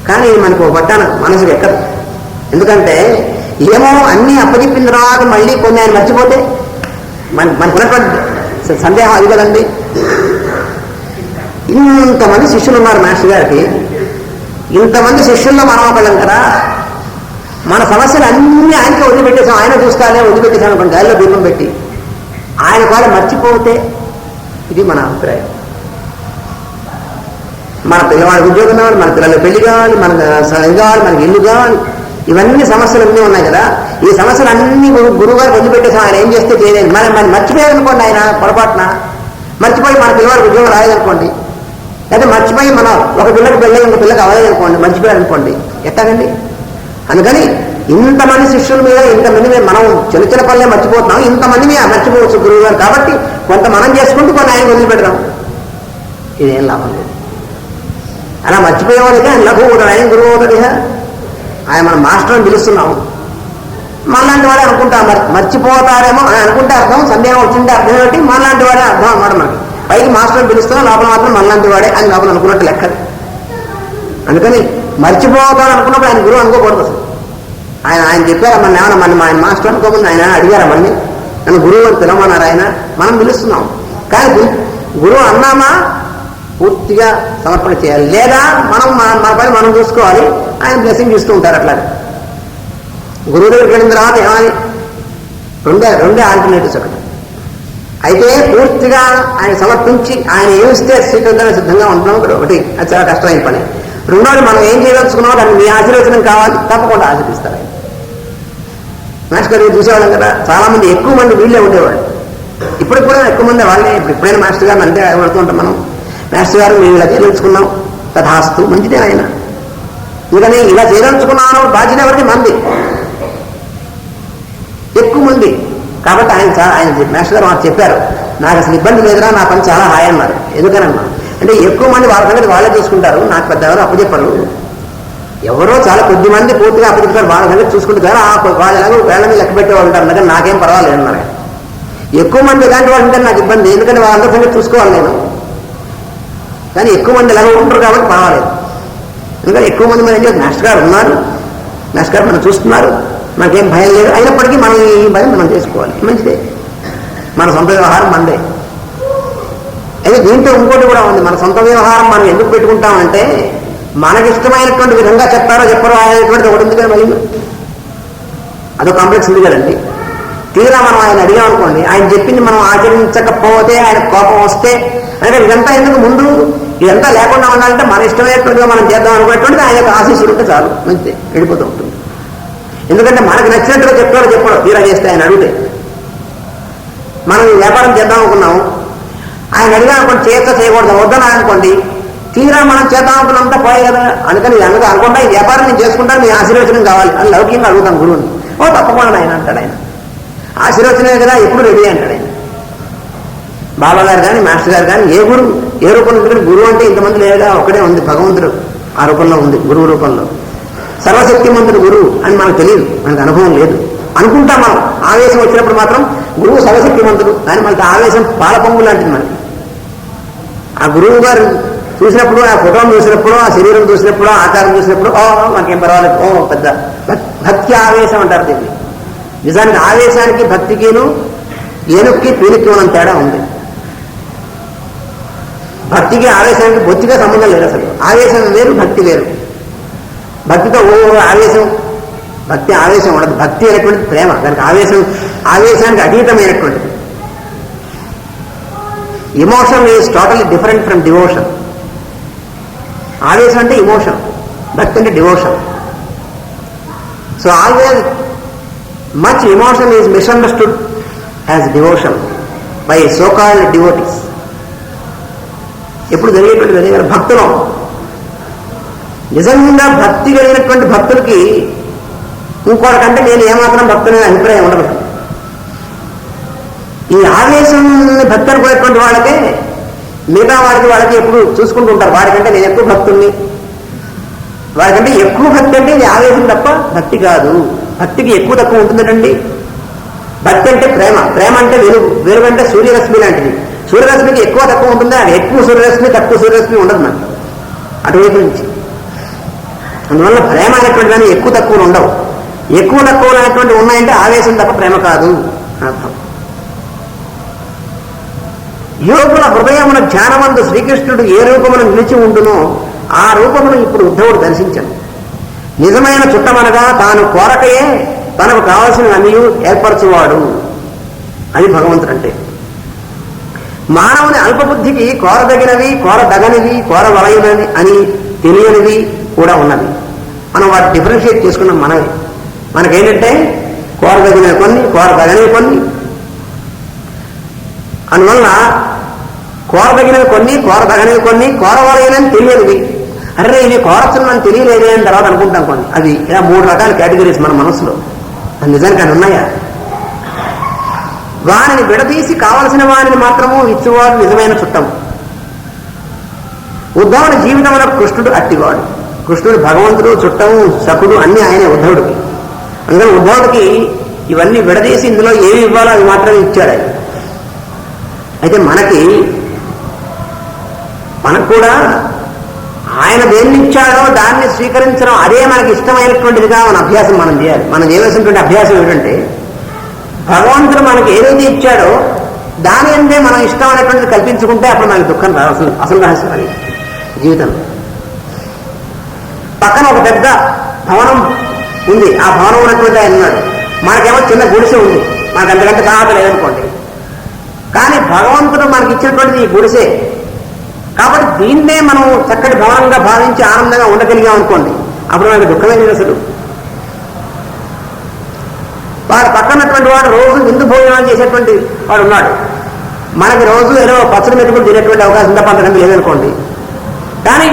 కానీ మనకు పట్టాన మనసుకు ఎక్కదు. ఎందుకంటే ఏమో అన్నీ అప్పచెప్పిన తర్వాత మళ్ళీ కొన్ని ఆయన మర్చిపోతే మనకున్నటువంటి సందేహం అది కదండి. ఇంతమంది శిష్యులు ఉన్నారు మాస్టర్ గారికి, ఇంతమంది శిష్యుల్లో మనం ఒకళ్ళం కదా. మన సమస్యలు అన్నీ ఆయనకే వదిలిపెట్టేసాం, ఆయన చూస్తానే వదిలిపెట్టేసాం అనుకోండి, గాలిలో దీపం పెట్టి. ఆయన కూడా మర్చిపోతే ఇది మన అభిప్రాయం. మన పిల్లవాడికి ఉద్యోగం కావాలి, మన పిల్లల పెళ్లి కావాలి, మనకు ఇది కావాలి, మనకి ఇల్లు కావాలి, ఇవన్నీ సమస్యలు అన్నీ ఉన్నాయి కదా. ఈ సమస్యలు అన్నీ గురువు గారికి వదిలిపెట్టేసాం, ఆయన ఏం చేస్తే చేయలేదు. మనం మర్చిపోయారనుకోండి, ఆయన పొరపాటున మర్చిపోయి మన పిల్లవాడికి ఉద్యోగం రాలేదనుకోండి, లేదా మర్చిపోయి మన ఒక పిల్లకి పెళ్ళి ఇంకో పిల్లకి అవ్వలేదనుకోండి, మర్చిపోయారనుకోండి, ఎట్టాగండి. అందుకని ఇంతమంది శిష్యుల మీద ఇంతమంది మీద మనం చిన్న చిన్న పనులే మర్చిపోతున్నాం, ఇంతమంది మీద మర్చిపోవచ్చు గురువు గారు. కాబట్టి కొంత మనం చేసుకుంటూ కొన్ని ఆయన వదిలిపెడదాం, ఇదేం లాభం లేదు. అలా మర్చిపోయేవాడికి ఆయన లఘు అవుతాడు, ఆయన గురువు అవుతాడు. ఆయన మనం మాస్టర్ అని పిలుస్తున్నాం, మనలాంటి వాడే అనుకుంటాం. మర్చిపోతారేమో అని అనుకుంటే అర్థం, సందేహం వచ్చింటే అర్థం ఏమిటి, మనలాంటి వాడే అర్థం అన్నమాట. మనకి పైకి మాస్టర్ అని పిలుస్తున్నాం, లోపల మాత్రం మనలాంటి వాడే అని లోపల అనుకున్నట్టు లెక్క. అందుకని మర్చిపోతాడు అనుకున్నప్పుడు ఆయన గురువు అనుకోకూడదు అసలు. ఆయన చెప్పారా మన ఏమన్నా మన ఆయన మాస్టర్ అనుకోకుండా ఆయన అడిగారా మళ్ళీ నన్ను గురువు అని పిలవమన్నారు ఆయన, మనం పిలుస్తున్నాం. కానీ గురువు అన్నామా పూర్తిగా సమర్పణ చేయాలి, లేదా మనం మన పని మనం చూసుకోవాలి. ఆయన బ్లెస్సింగ్ ఇస్తూ ఉంటారు. అట్లా గురువు దగ్గరికి వెళ్ళిన తర్వాత ఏమని రెండే ఆల్టర్నేటివ్స్ ఒకటి. అయితే పూర్తిగా ఆయన సమర్పించి ఆయన ఏమిస్తే స్వీకరించడానికి సిద్ధంగా ఉండడం ఒకటి, అది చాలా కష్టమైన పని. రెండోది మనం ఏం చేయదలుచుకున్నామో దాన్ని మీ ఆశీర్వచనం కావాలి, తప్పకుండా ఆశీర్విస్తారు ఆయన. మాస్టర్ గారు చూసేవాళ్ళం కదా, చాలా మంది ఎక్కువ మంది వీళ్ళే ఉండేవాళ్ళు. ఇప్పుడు కూడా ఎక్కువ మంది వాళ్ళే. ఇప్పుడైనా మాస్టర్ గారిని అంతే పడుతూ ఉంటాం మనం. మాస్టర్ గారు మేము ఇలా చేయదలుచుకున్నాం, తథాస్తు, మంచిదే ఆయన. అందుకని ఇలా చేయదలుచుకున్నాను బాధ్యత ఎవరికి? మంది, ఎక్కువ మంది. కాబట్టి ఆయన మాస్టర్ గారు మాకు చెప్పారు, నాకు అసలు ఇబ్బంది లేదురా, నా పని చాలా హాయి అన్నారు. ఎందుకనన్నా అంటే ఎక్కువ మంది వాళ్ళ సంగతి వాళ్ళే చూసుకుంటారు, నాకు పెద్ద ఎవరు అప్పచెప్పరు. ఎవరో చాలా కొద్ది మంది పూర్తిగా అప్పచెప్తారు, వాళ్ళ సంగతి చూసుకుంటారు. వాళ్ళ వేళ మీద లెక్క పెట్టే వాళ్ళు ఉంటారు. అందుకని నాకేం పర్వాలేదు అన్నారు. ఎక్కువ మంది ఇలాంటి వాళ్ళు ఉంటే నాకు ఇబ్బంది, ఎందుకంటే వాళ్ళందరి సంగతి చూసుకోవాలి నేను. కానీ ఎక్కువ మంది ఎలాగో ఉంటారు కాబట్టి పర్వాలేదు. ఎందుకంటే ఎక్కువ మంది మనం ఏం చేయాలి, మాస్టర్ గారు ఉన్నారు, మాస్టర్ గారు మనం చూస్తున్నారు, మనకేం భయం లేదు. అయినప్పటికీ మనం ఈ భయం మనం చేసుకోవాలి, మంచిదే. మన సొంత వ్యవహారం మనదే. అయితే దీంట్లో ఇంకోటి కూడా ఉంది. మన సొంత వ్యవహారం మనం ఎందుకు పెట్టుకుంటామంటే మనకిష్టమైనటువంటి విధంగా చెప్తారో చెప్పరో అనేటువంటిది ఒకటి ఉంది కదా. మళ్ళీ అదో కాంప్లెక్స్ ఉంది కదండి. తీరా మనం ఆయన అడిగామనుకోండి, ఆయన చెప్పింది మనం ఆచరించకపోతే ఆయన కోపం వస్తే, అంటే ఇదంతా ఎందుకు ముందు ఇదంతా లేకుండా ఉండాలంటే మన ఇష్టమైనటువంటిగా మనం చేద్దాం అనుకునేటువంటిది ఆయన యొక్క ఆశీస్సులు ఉంటే చాలు, మంచిదే, వెళ్ళిపోతూ ఉంటుంది. ఎందుకంటే మనకు నచ్చినట్టుగా చెప్తారో చెప్పడో తీరా చేస్తే ఆయన అడిగితే, మనం వ్యాపారం చేద్దాం అనుకున్నాం, ఆయన అడిగా అనుకోండి చేయొచ్చా చేయకూడదు వద్దనా అనుకోండి, తీరా మనం చేద్దాం అనుకున్నంతా పోయే కదా. అందుకని అందుకు అనుకుంటా ఈ వ్యాపారం నేను చేసుకుంటాను, మీ ఆశీర్వచనం కావాలి అని లౌకికంగా అడుగుతాం గురువుని. ఓ తప్పకుండా ఆయన అంటాడు. ఆయన ఆశీర్వచనమే కదా, ఎప్పుడు రెడీ అంటాడు ఆయన. బాబా గారు కానీ మాస్టర్ గారు కానీ ఏ గురువు ఏ రూపంలో, ఎందుకంటే గురువు అంటే ఇంతమంది లేదా, ఒకడే ఉంది, భగవంతుడు ఆ రూపంలో ఉంది, గురువు రూపంలో. సర్వశక్తిమంతుడు గురువు అని మనకు తెలియదు, మనకు అనుభవం లేదు. అనుకుంటాం మనం, ఆవేశం వచ్చినప్పుడు మాత్రం గురువు సర్వశక్తిమంతుడు, కానీ మనకి ఆవేశం పాలపొంగు లాంటిది. మనకి ఆ గురువు గారు చూసినప్పుడు, ఆ ఫోటోను చూసినప్పుడు, ఆ శరీరం చూసినప్పుడు, ఆకారం చూసినప్పుడు మనకేం పర్వాలేదు, పెద్ద భక్తి ఆవేశం అంటారు దీన్ని. నిజానికి ఆవేశానికి భక్తికిను ఏనుక్కి పీలికి ఉన్నంత తేడా ఉంది. భక్తికి ఆవేశానికి బొత్తిగా సంబంధం లేదు అసలు. ఆవేశం వేరు, భక్తి వేరు. భక్తితో ఆవేశం, భక్తి ఆవేశం ఉండదు. భక్తి అనేటువంటిది ప్రేమ, దానికి ఆవేశానికి అతీతమైనటువంటిది. Emotion is totally different from devotion. ఆవేశం అంటే ఇమోషన్, భక్తి అంటే devotion. So always much emotion is misunderstood as devotion by so called devotees. ఎప్పుడు జరిగేటువంటి అదే భక్తులు, నిజంగా భక్తి కలిగినటువంటి భక్తులకి ఇంకోటికంటే నేను ఏమాత్రం భక్తులనే అభిప్రాయం ఉండదు. ఈ ఆవేశం భక్తి అనుకునేటువంటి వాళ్ళకే మిగతా వాళ్ళకి ఎప్పుడు చూసుకుంటూ ఉంటారు, వాడికంటే నేను ఎక్కువ భక్తుల్ని, వాడికంటే ఎక్కువ భక్తి అంటే ఇది ఆవేశం తప్ప భక్తి కాదు. భక్తికి ఎక్కువ తక్కువ ఉంటుందండి. భక్తి అంటే ప్రేమ, ప్రేమ అంటే వెలుగు అంటే సూర్యరశ్మి లాంటిది. సూర్యరశ్మికి ఎక్కువ తక్కువ ఉంటుంది, అది ఎక్కువ సూర్యరశ్మి తక్కువ సూర్యరశ్మి ఉండదు మనకి అటువైపు నుంచి. అందువల్ల ప్రేమ అనేటువంటి దాన్ని ఎక్కువ తక్కువలు ఉండవు. ఎక్కువ తక్కువలు అనేటువంటి ఉన్నాయంటే ఆవేశం తప్ప ప్రేమ కాదు అర్థం. యోగుల హృదయమున ధ్యానమందు శ్రీకృష్ణుడు ఏ రూపమును నిలిచి ఉండునో ఆ రూపమును ఇప్పుడు ఉద్ధవుడు దర్శించను. నిజమైన చుట్టమనగా తాను కోరకయే తనకు కావలసిన అన్నీ ఏర్పరచువాడు. అది భగవంతుడు అంటే. మానవుని అల్పబుద్ధికి కోరదగినవి, కోరదగనివి, కోరవలయనవి అని తెలియనివి కూడా ఉన్నవి. మనం వాటి డిఫరెన్షియేట్ చేసుకున్నాం. మనకేంటంటే కోరదగినవి కొన్ని, కోరదగనివి కొన్ని. అందువల్ల కోరదగినవి కొన్ని, కోరదగనివి కొన్ని, కోరవలయనని తెలియనివి. అరే ఇవి కోరచున్నాను తెలియలేదే అని తర్వాత అనుకుంటాం కొన్ని. అది ఇలా 3 రకాల కేటగిరీస్ మన మనసులో. అది నిజానికి అది ఉన్నాయా? వానిని విడదీసి కావలసిన వారిని మాత్రము ఇచ్చేవాడు నిజమైన చుట్టము. ఉద్ధవుని జీవితంలో కృష్ణుడు అట్టివాడు. కృష్ణుడు భగవంతుడు, చుట్టము, సఖుడు అన్నీ ఆయనే ఉద్ధవుడికి. అందుకని ఉద్ధవుడికి ఇవన్నీ విడదీసి ఇందులో ఏమి ఇవ్వాలో అది మాత్రమే ఇచ్చాడు ఆయన. అయితే మనకు కూడా ఆయన దేన్ని ఇచ్చాడో దాన్ని స్వీకరించడం, అదే మనకి ఇష్టమైనటువంటిదిగా మన అభ్యాసం మనం చేయాలి. మనం చేయవలసినటువంటి అభ్యాసం ఏంటంటే భగవంతుడు మనకి ఏదైతే ఇచ్చాడో దాని అందే మనం ఇష్టం అనేటువంటిది కల్పించుకుంటే అప్పుడు మనకి దుఃఖం రాదు. అసలు రహస్యం అది జీవితంలో. పక్కన ఒక పెద్ద భవనం ఉంది, ఆ భవనం ఉన్నటువంటి ఆయన ఉన్నాడు, మనకేమో చిన్న గుడిసె ఉంది, మనకు అంతకంటే తర్వాత లేదనుకోండి. కానీ భగవంతుడు మనకి ఇచ్చినటువంటిది ఈ గుడిసె కాబట్టి దీన్నే మనం చక్కటి భవనంగా భావించి ఆనందంగా ఉండగలిగాం అనుకోండి, అప్పుడు మనకి దుఃఖమే లేదు అసలు. వాడు పక్కనటువంటి వాడు రోజు విందు భోజనం చేసేటువంటి వాడు ఉన్నాడు, మనకి రోజు ఏదో పచ్చడి మెతుకులు తినేటువంటి అవకాశం తప్ప అంతకంటే లేదనుకోండి. కానీ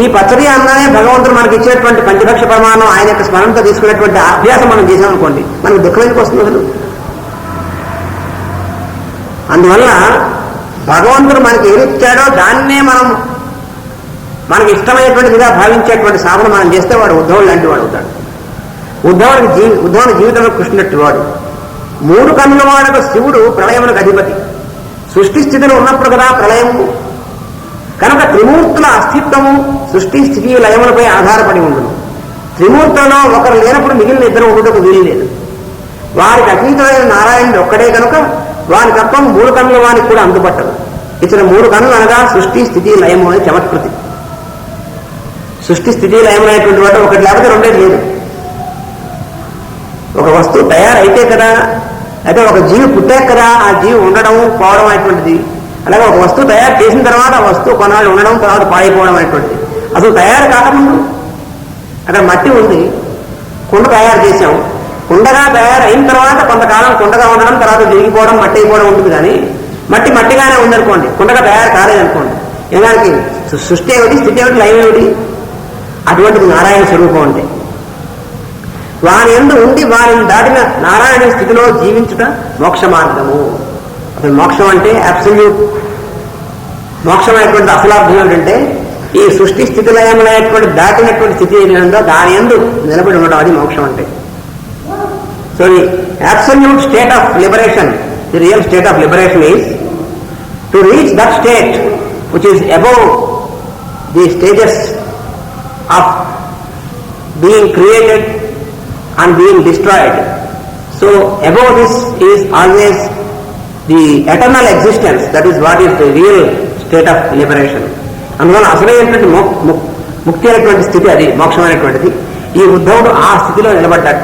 ఈ పచ్చడి అన్ననే భగవంతుడు మనకి ఇచ్చినటువంటి పంచభక్ష ప్రమాణం, ఆయన యొక్క స్మరణతో తీసుకునేటువంటి అభ్యాసం మనం చేసామనుకోండి, మనకు దుఃఖం ఎందుకు వస్తుంది అసలు? అందువల్ల భగవంతుడు మనకి ఏది ఇచ్చాడో దాన్నే మనం మనకి ఇష్టమైనటువంటిదిగా భావించేటువంటి సాధన మనం చేస్తే వాడు ఉద్ధవుడు లాంటి వాడు అవుతాడు. ఉద్ధవుని జీవితంలో కృష్ణుడు వాడు. 3 కన్నుల వాడకు శివుడు ప్రళయమునకు అధిపతి. సృష్టి స్థితిలో ఉన్నప్పుడు కదా ప్రళయము. కనుక త్రిమూర్తుల అస్తిత్వము సృష్టి స్థితి లయములపై ఆధారపడి ఉండును. త్రిమూర్తులలో ఒకరు లేనప్పుడు మిగిలిన ఇద్దరు ఉండటకు వీలు లేదు. వారికి అతీతమైన నారాయణుడు ఒక్కడే కనుక వాని తత్వం 3 కన్నుల వానికి కూడా అందుపట్టదు. ఇతర 3 కన్నులు అనగా సృష్టి స్థితి లయము అనే చమత్కృతి. సృష్టి స్థితి లయం అనేటువంటి వాటి ఒకటి లేకపోతే రెండేది లేదు. ఒక వస్తువు తయారైతే కదా, అయితే ఒక జీవి పుట్టాక కదా ఆ జీవి ఉండడం పోవడం అనేటువంటిది. అలాగే ఒక వస్తువు తయారు చేసిన తర్వాత ఆ వస్తువు కొన్నాళ్ళు ఉండడం, తర్వాత పాడైపోవడం అనేటువంటిది. అసలు తయారు కాకముందు అక్కడ మట్టి ఉంది, కుండ తయారు చేశాం, కుండగా తయారైన తర్వాత కొంతకాలం కుండగా ఉండడం, తర్వాత విరిగిపోవడం, మట్టి అయిపోవడం ఉంటుంది. కానీ మట్టి మట్టిగానే ఉందనుకోండి, కుండగా తయారు కాలేదనుకోండి, ఏదానికి సృష్టి ఏమిటి, స్థితి ఏమిటి, లయం ఏమిటి? అటువంటిది నారాయణ స్వరూపం అంటే. వారి యందు ఉండి వారిని దాటిన నారాయణ స్థితిలో జీవించుట మోక్ష మార్గము. అసలు మోక్షం అంటే అబ్సల్యూట్ మోక్షం అనేటువంటి అసలార్థం ఏమిటంటే ఈ సృష్టి స్థితి లయములైనటువంటి దాటినటువంటి స్థితి ఏదో దాని యందు నిలబడి ఉండడం, అది మోక్షం అంటే. So the absolute state of liberation, the real state of liberation is to reach that state which is above the stages of being created and being destroyed. So above this is always the eternal existence. That is what is the real state of liberation. అందువల్ల అసలైనటువంటి ముక్తి అయినటువంటి స్థితి అది మోక్షమైనటువంటిది. ఈ ఉద్ధవుడు ఆ స్థితిలో నిలబడ్డాట.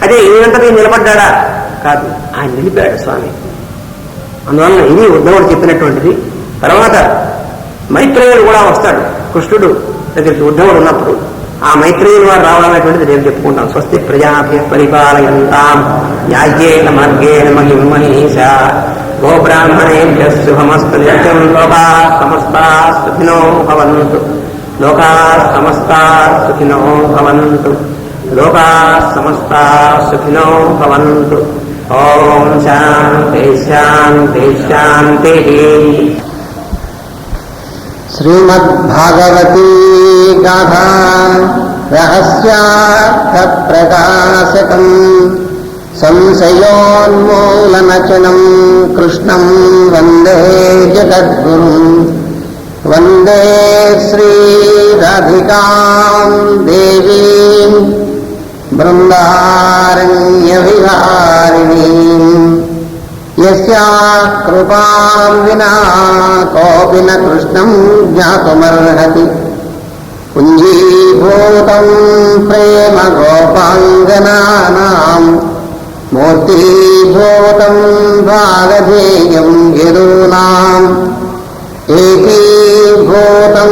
అదే ఈయనంతటి నిలబడ్డా కాదు, ఆయన నిలిపాడు స్వామి. అందువల్ల ఇది ఉద్ధవుడు చెప్పినటువంటిది. తర్వాత మైత్రేయుడు కూడా వస్తాడు కృష్ణుడు దగ్గరికి ఉద్ధవుడు ఉన్నప్పుడు. ఆ మైత్రేయులు వారు రావడం అనేటువంటిది రేపు చెప్పుకుంటాం. స్వస్తి ప్రజాభ్య పరిపాలయంతాం న్యాయేన మార్గేణ మహిం మనీషా గోబ్రాహ్మణేభ్య శుభమస్తు నిత్యం. లోకా సమస్తా సుఖినో భవంతు. లోకా సమస్తా సుఖినో భవంతు. లోకా సమస్తా సుఖినో భవంతు. ఓం శాంతి శాంతి శాంతి. శ్రీమద్భాగవతీ గాథా రహస్యార్థ ప్రకాశకం సంశయోన్మూలనచనం కృష్ణం వందే జగద్గురుం. వందే శ్రీరాధికాం దేవీం బృందారణ్యవిహారిణీం యస్యాః కృపాం వినా కోపి న కృష్ణం జ్ఞాతుమర్హతి. పుంజీభూతం ప్రేమ గోపాంగనానాం మూర్తీభూతం భాగధేయం యదూనాం ఏకీభూతం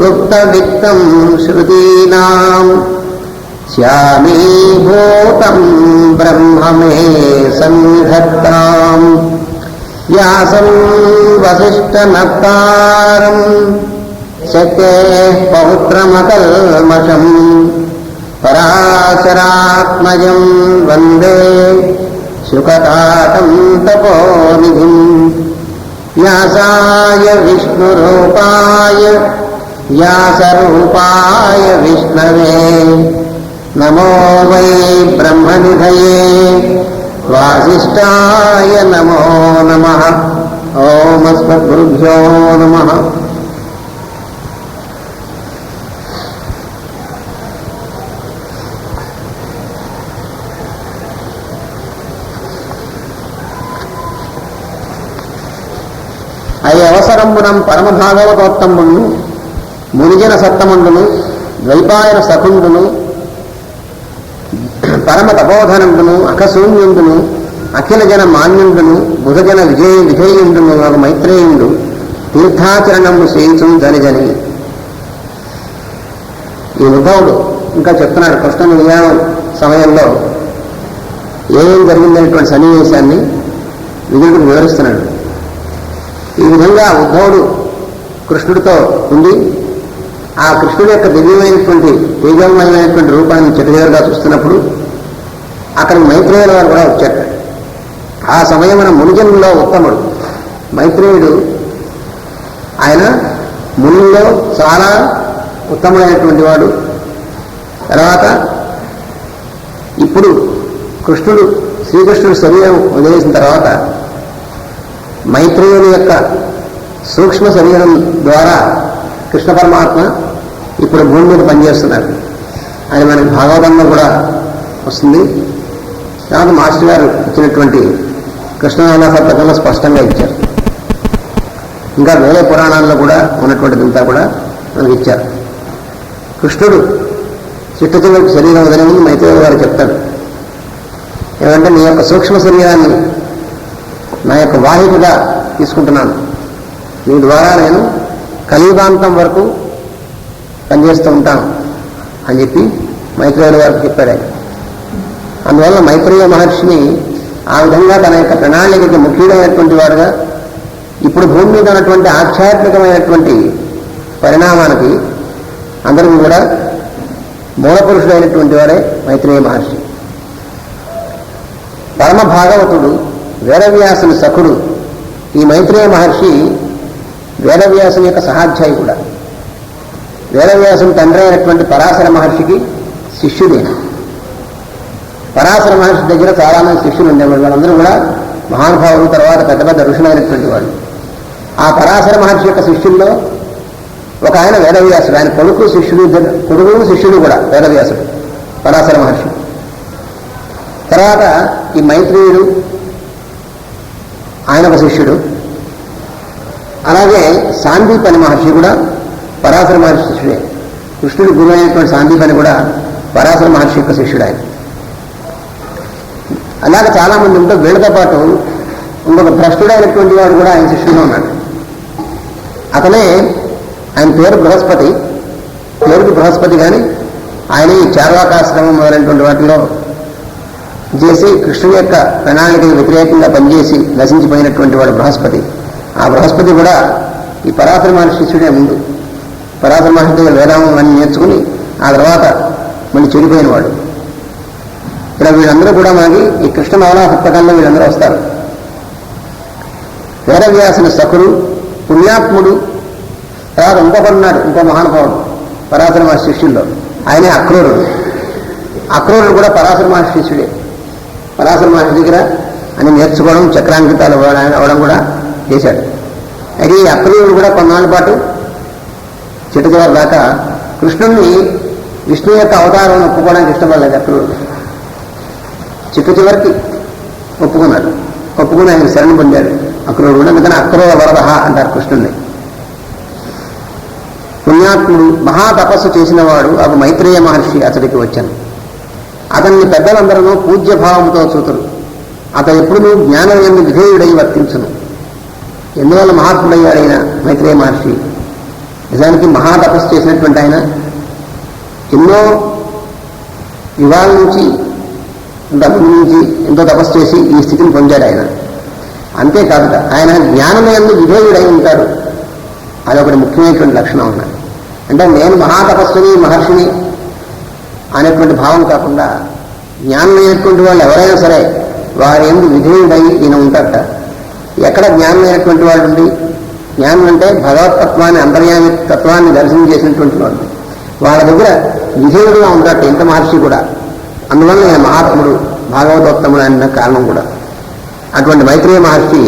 గుప్త విత్తం శ్రుతీనాం శ్యామీభూతం బ్రహ్మ మే సంధత్తాం. వ్యాసం వసిష్ఠనప్తారం శక్తేః పౌత్రమకల్మషం పరాశరాత్మజం వందే శుకతాతం తపోనిధిం. వ్యాసాయ విష్ణురూపాయ వ్యాసరూపాయ విష్ణవే నమో వై బ్రహ్మనిధయే వాసిష్ఠాయ నమో నమః. ఓం అస్మద్గురుభ్యో నమః. లోకంబునం పరమ భాగవతోత్తముడును మునిజన సత్తముండును ద్వైపాయన సఖుండును పరమ తపోధనందును అఖశూన్యుండును అఖిల జన మాన్యుండును బుధజన విజయుండును ఒక మైత్రేయుండు తీర్థాచరణము చేయించు జనిజని. ఈ ఉద్ధవుడు ఇంకా చెప్తున్నాడు కృష్ణుని విజయం సమయంలో ఏం జరిగిందనేటువంటి సన్నివేశాన్ని విజయుడికి వివరిస్తున్నాడు. ఈ విధంగా ఉద్ధవుడు కృష్ణుడితో ఉండి ఆ కృష్ణుడి యొక్క దివ్యమైనటువంటి తేజోమయమైనటువంటి రూపాన్ని చెట్టుదేవరుగా చూస్తున్నప్పుడు అక్కడికి మైత్రేయుల వారు కూడా వచ్చాడు. ఆ సమయమున మునిజనుల్లో ఉత్తముడు మైత్రేయుడు. ఆయన మునుల్లో చాలా ఉత్తముడైనటువంటి వాడు. తర్వాత ఇప్పుడు శ్రీకృష్ణుడు శరీరం వదిలేసిన తర్వాత మైత్రేయుని యొక్క సూక్ష్మ శరీరం ద్వారా కృష్ణ పరమాత్మ ఇప్పుడు భూమి మీద పనిచేస్తున్నారు. అది మనకి భాగవతంలో కూడా వస్తుంది. తర్వాత మాస్టర్ గారు ఇచ్చినటువంటి కృష్ణనామ సప్తకంలో స్పష్టంగా ఇచ్చారు. ఇంకా వేరే పురాణాల్లో కూడా ఉన్నటువంటిదంతా కూడా మనకి ఇచ్చారు. కృష్ణుడు చిట్ట చివరికి శరీరం వదిలేని మైత్రేయుల వారు చెప్తాడు ఏమంటే నీ యొక్క సూక్ష్మ శరీరాన్ని నా యొక్క వాహికగా తీసుకుంటున్నాను, నీ ద్వారా నేను కలియుగాంతం వరకు పనిచేస్తూ ఉంటాను అని చెప్పి మైత్రేయుల వారికి చెప్పాడు. అందువల్ల మైత్రేయ మహర్షిని ఆ విధంగా తన యొక్క ప్రణాళికకి ముఖ్యుడైనటువంటి వాడుగా ఇప్పుడు భూమి మీద ఉన్నటువంటి ఆధ్యాత్మికమైనటువంటి పరిణామానికి అందరికీ కూడా మూలపురుషుడైనటువంటి వాడే మైత్రేయ మహర్షి. పరమ భాగవతుడు వేదవ్యాసుని సఖుడు. ఈ మైత్రేయ మహర్షి వేదవ్యాసుని యొక్క సహాధ్యాయి కూడా. వేదవ్యాసుని తండ్రి అయినటువంటి పరాశర మహర్షికి శిష్యుడైన. పరాశర మహర్షి దగ్గర చాలామంది శిష్యులు ఉండేవాళ్ళు. వాళ్ళందరూ కూడా మహానుభావులు, తర్వాత పెద్ద పెద్ద ఋషులైనటువంటి వాళ్ళు. ఆ పరాశర మహర్షి యొక్క శిష్యుల్లో ఒక ఆయన వేదవ్యాసుడు. ఆయన కొడుకు శిష్యుడు కూడా వేదవ్యాసుడు పరాశర మహర్షి. తర్వాత ఈ మైత్రేయుడు ఆయన ఒక శిష్యుడు. అలాగే సాందీపని మహర్షి కూడా పరాశర మహర్షి శిష్యుడే. కృష్ణుడి గురువు అయినటువంటి సాందీపని కూడా పరాశర మహర్షి యొక్క శిష్యుడు ఆయన. అలాగే చాలామంది ఉంటే వీళ్ళతో పాటు ఇంకొక భ్రష్టుడైనటువంటి వాడు కూడా ఆయన శిష్యుడుగా ఉన్నాడు. అతనే ఆయన పేరుకి బృహస్పతి కానీ ఆయన ఈ చార్వాకాశ్రమం మొదలైనటువంటి వాటిలో చేసి కృష్ణుని యొక్క ప్రణాళికకు వ్యతిరేకంగా పనిచేసి నశించిపోయినటువంటి వాడు బృహస్పతి. ఆ బృహస్పతి కూడా ఈ పరాశర మహర్షి శిష్యుడే. ముందు పరాశర మహర్షి దగ్గర వేదాంగం అన్ని నేర్చుకుని ఆ తర్వాత మళ్ళీ చెడిపోయినవాడు. ఇలా వీళ్ళందరూ కూడా మనకి ఈ కృష్ణ నవలా పుస్తకాల్లో వీళ్ళందరూ వస్తారు. వేదవ్యాసుని సఖుడు, పుణ్యాత్ముడు. తర్వాత ఇంకొకరున్నాడు, ఇంకో మహానుభావుడు పరాశర మహర్షి శిష్యుల్లో. ఆయనే అక్రూరుడు. అక్రూరుడు కూడా పరాశర మహర్షి శిష్యుడే. పరాశర మహర్షి దగ్గర అని నేర్చుకోవడం, చక్రాంకితాలు అవ్వడం కూడా చేశాడు. అయితే ఈ అక్రూరుడు కూడా కొన్నాళ్ళ పాటు చిట్టచివరి దాకా కృష్ణుణ్ణి విష్ణు యొక్క అవతారం ఒప్పుకోవడానికి ఇష్టపడలేదు అక్రూరుడు. చివరికి ఒప్పుకుని ఆయన శరణు పొందాడు అక్రూరుడు కూడా. అందుకని అక్రూర వరద అంటారు కృష్ణుణ్ణి. పుణ్యాత్ముడు, మహాతపస్సు చేసినవాడు ఒక మైత్రేయ మహర్షి అతడికి వచ్చాను. అతన్ని పెద్దలందరూ పూజ్యభావంతో చూతురు. అతను ఎప్పుడు జ్ఞానం ఎందు విధేయుడై వర్తించును. ఎందువల్ల మహాత్ముడయ్యాడైన మైత్రేయ మహర్షి నిజానికి మహాతపస్సు చేసినటువంటి ఆయన. ఎన్నో యుగాల నుంచి ఎంతో తపస్సు చేసి ఈ స్థితిని పొందాడు ఆయన. అంతేకాదు ఆయన జ్ఞానం ఎందు విధేయుడై ఉంటాడు. అదొకటి ముఖ్యమైనటువంటి లక్షణం ఉన్నది. అంటే నేను మహాతపస్సుని మహర్షిని అనేటువంటి భావం కాకుండా జ్ఞానమైనటువంటి వాళ్ళు ఎవరైనా సరే వారి ఎందు విధేయుడై ఈయన ఉంటాడట. ఎక్కడ జ్ఞానమైనటువంటి వాళ్ళు ఉండి, జ్ఞానం అంటే భగవతత్వాన్ని, అంతర్యామి తత్వాన్ని దర్శనం చేసినటువంటి వాళ్ళు, వాళ్ళ దగ్గర విధేయుడుగా ఉంటాడట ఇంత మహర్షి కూడా. అందువల్ల నేను మహాత్ముడు, భాగవతోత్తముడు అన్న కారణం కూడా. అటువంటి మైత్రేయ మహర్షి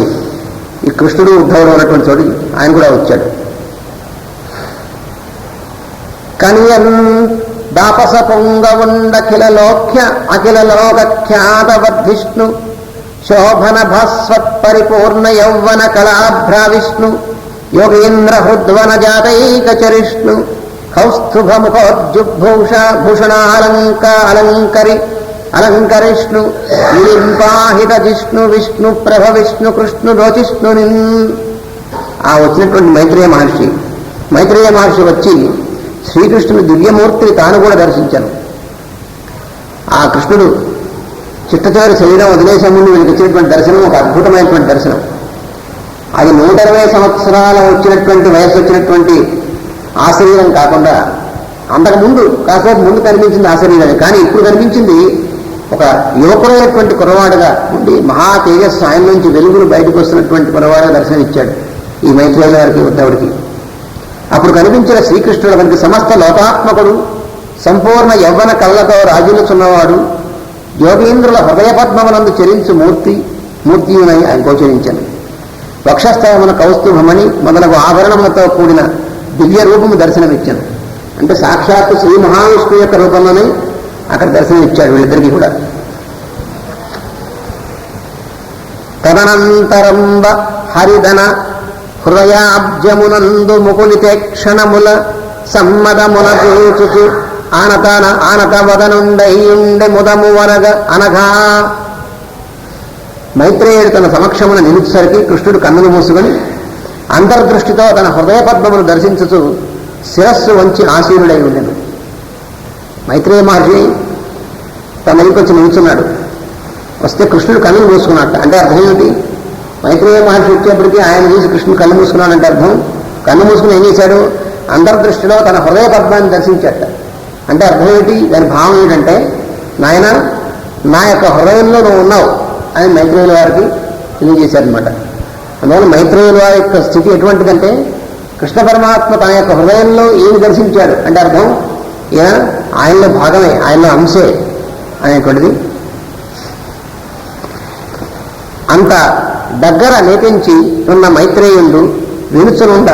ఈ కృష్ణుడు ఉద్ధవుడు ఉన్నటువంటి చోటు ఆయన కూడా వచ్చాడు. కనియన్ దాపస పొంగవుండఖిల లోక్య అఖిల లోకఖ్యాత వర్ధిష్ణు శోభన భాస్వత్ పరిపూర్ణ యౌవన కళాభ్రా విష్ణు యోగేంద్ర హృద్వన జాతైక చరిష్ణు కౌస్తుభముఖోజ్జుభూష అలంకరిష్ణు నిలింపాహిత జిష్ణు విష్ణు ప్రభ విష్ణు కృష్ణు రోచిష్ణుని. ఆ వచ్చినటువంటి మైత్రేయ మహర్షి వచ్చి శ్రీకృష్ణుని దివ్యమూర్తిని తాను కూడా దర్శించాను. ఆ కృష్ణుడు చిట్టచివరి శరీరం వదిలేసే ముందు వీళ్ళకి వచ్చినటువంటి దర్శనం ఒక అద్భుతమైనటువంటి దర్శనం. అది 120 సంవత్సరాల వయసు వచ్చినటువంటి ఆ శరీరం కాకుండా అంతకుముందు కాసేపు ముందు కనిపించింది ఆ శరీరమే. కానీ ఇప్పుడు కనిపించింది ఒక యువకుడైనటువంటి కురవాడుగా ఉండి మహా తేజస్సు ఆయన నుంచి వెలుగులు బయటకు వస్తున్నటువంటి కురవాడుగా దర్శనమిచ్చాడు ఈ మైత్రేయుల వారికి, ఉద్ధవుడికి. అప్పుడు కనిపించిన శ్రీకృష్ణుడు మనకి సమస్త లోకాత్మకుడు, సంపూర్ణ యవ్వన కళ్ళతో రాజులుచున్నవాడు, యోగీంద్రుల హృదయ పద్మమునందు చెరించు మూర్తియునై ఆయన గోచరించాను. వక్షస్థలమున కౌస్తుభమణి మొదలగు ఆభరణములతో కూడిన దివ్య రూపము దర్శనమిచ్చాను. అంటే సాక్షాత్తు శ్రీ మహావిష్ణువు యొక్క రూపంలోనే అక్కడ దర్శనమిచ్చాడు వీళ్ళిద్దరికీ కూడా. తదనంతరంబ హరిదన హృదయాబ్జమునందు ముకులితే క్షణముల సమ్మదమున చూచుచు ఆనత వదనుండైయుండె ముదము వరగ అనగా. మైత్రేయుడు తన సమక్షమున నిలిచేసరికి కృష్ణుడు కన్నులు మూసుకొని అంతర్దృష్టితో తన హృదయ పద్మమును దర్శించుచు శిరస్సు వంచి ఆసీనుడై ఉండెను. మైత్రేయ మహర్షి తన దగ్గరికి వచ్చి నిల్చున్నాడు. వస్తే కృష్ణుడు కన్నులు మూసుకున్నట్ట. అంటే అర్థం ఏమిటి? మైత్రేయ మహర్షి వచ్చేప్పటికీ ఆయన చూసి కృష్ణుడు కన్ను మూసుకున్నాడంటే అర్థం, కన్ను మూసుకుని ఏం చేశాడు? అంతర్దృష్టిలో తన హృదయ పద్మాన్ని దర్శించట. అంటే అర్థం ఏమిటి? దాని భావం ఏంటంటే, నాయన నా యొక్క హృదయంలో నువ్వు ఉన్నావు అని మైత్రేయుల వారికి తెలియజేశారనమాట. అందువల్ల మైత్రేయుల వారి యొక్క స్థితి ఎటువంటిదంటే, కృష్ణ పరమాత్మ తన యొక్క హృదయంలో ఏమి దర్శించాడు అంటే అర్థం ఆయనలో భాగమే, ఆయనలో అంశే అనేటువంటిది. అంత దగ్గర లేపించి ఉన్న మైత్రేయుడు వినుచునుండ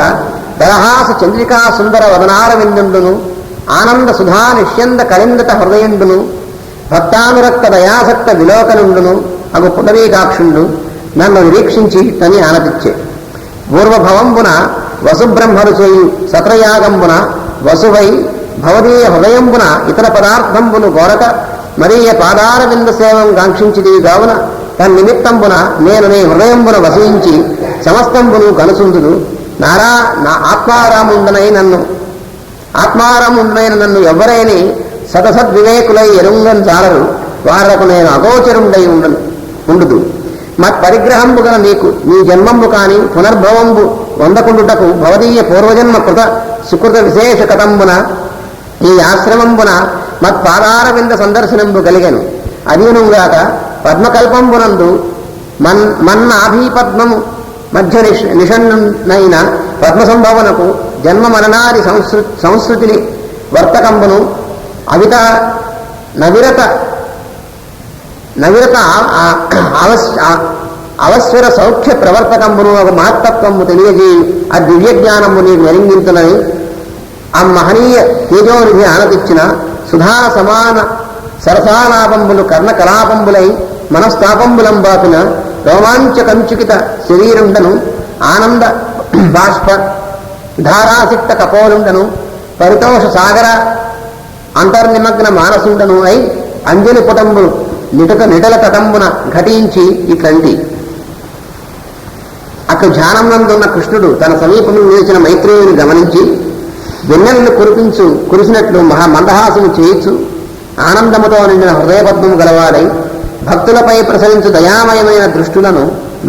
దరహాస చంద్రికా సుందర వదనార విందుండును ఆనంద సుధా నిష్యంద కళిందత హృదయుండును భక్తానురక్త దయాసక్త విలోకనుండును అగు పుటరీకాక్షుండు నన్ను నిరీక్షించి తని ఆనతిచ్చే. పూర్వభవంబున వసుబ్రహ్మరు చేయు సత్రయాగంబున వసువై భవదీయ హృదయంబున ఇతర పదార్థంబును గోరక మరీయ పాదార వింద సేవం గాంక్షించిది గావున తన్నిమిత్తంబున నేను నీ హృదయంబున వసించి సమస్తంబును కనుసుందును. నా ఆత్మారాముండనైన నన్ను ఎవ్వరైని సదసద్వివేకులై ఎరుంగం చాలరు వాళ్లకు నేను అగోచరుండై ఉండుదు. మత్పరిగ్రహంబు గల నీకు నీ జన్మంబు కాని పునర్భవంబు వందకుండుటకు భవదీయ పూర్వజన్మ కృత సుకృత విశేష కథంబున ఈ ఆశ్రమంబున మత్పాదార వింద సందర్శనంబు కలిగెను. అదీనుగాక పద్మకల్పంబునందు మన్నాభీపద్మము మధ్య నిషన్నైన పద్మసంభవనకు జన్మ మరణాది సంస్కృతిని వర్తకంబును అవిత నవిరత అవస్వర సౌఖ్య ప్రవర్తకంబును ఒక మహత్తత్వము తెలియజేయి ఆ దివ్యజ్ఞానము నీకు మెరింగింతునని ఆ మహనీయ తేజోనిధి ఆనతిచ్చిన సుధా సమాన సరసాలాపంబులు కర్ణకలాపంబులై మనస్తాపంబులంబాపిన రోమాంచకంచుకిత శరీరుండను ఆనంద బాష్ప ధారాసిక్త కపోలుండను పరితోష సాగర అంతర్నిమగ్న మానసుండను అయి అంజలి పుటంబు నిటల తటంబున ఘటించి ఇట్లంటి. అక్కడ ధ్యానంనందున్న కృష్ణుడు తన సమీపంలో నిలిచిన మైత్రేయుని గమనించి వెన్నెలను కురిసినట్లు మందహాసము చేయించు ఆనందముతో నిండిన హృదయపద్మము గలవాడై భక్తులపై ప్రసరించు దయామయమైన దృష్టులను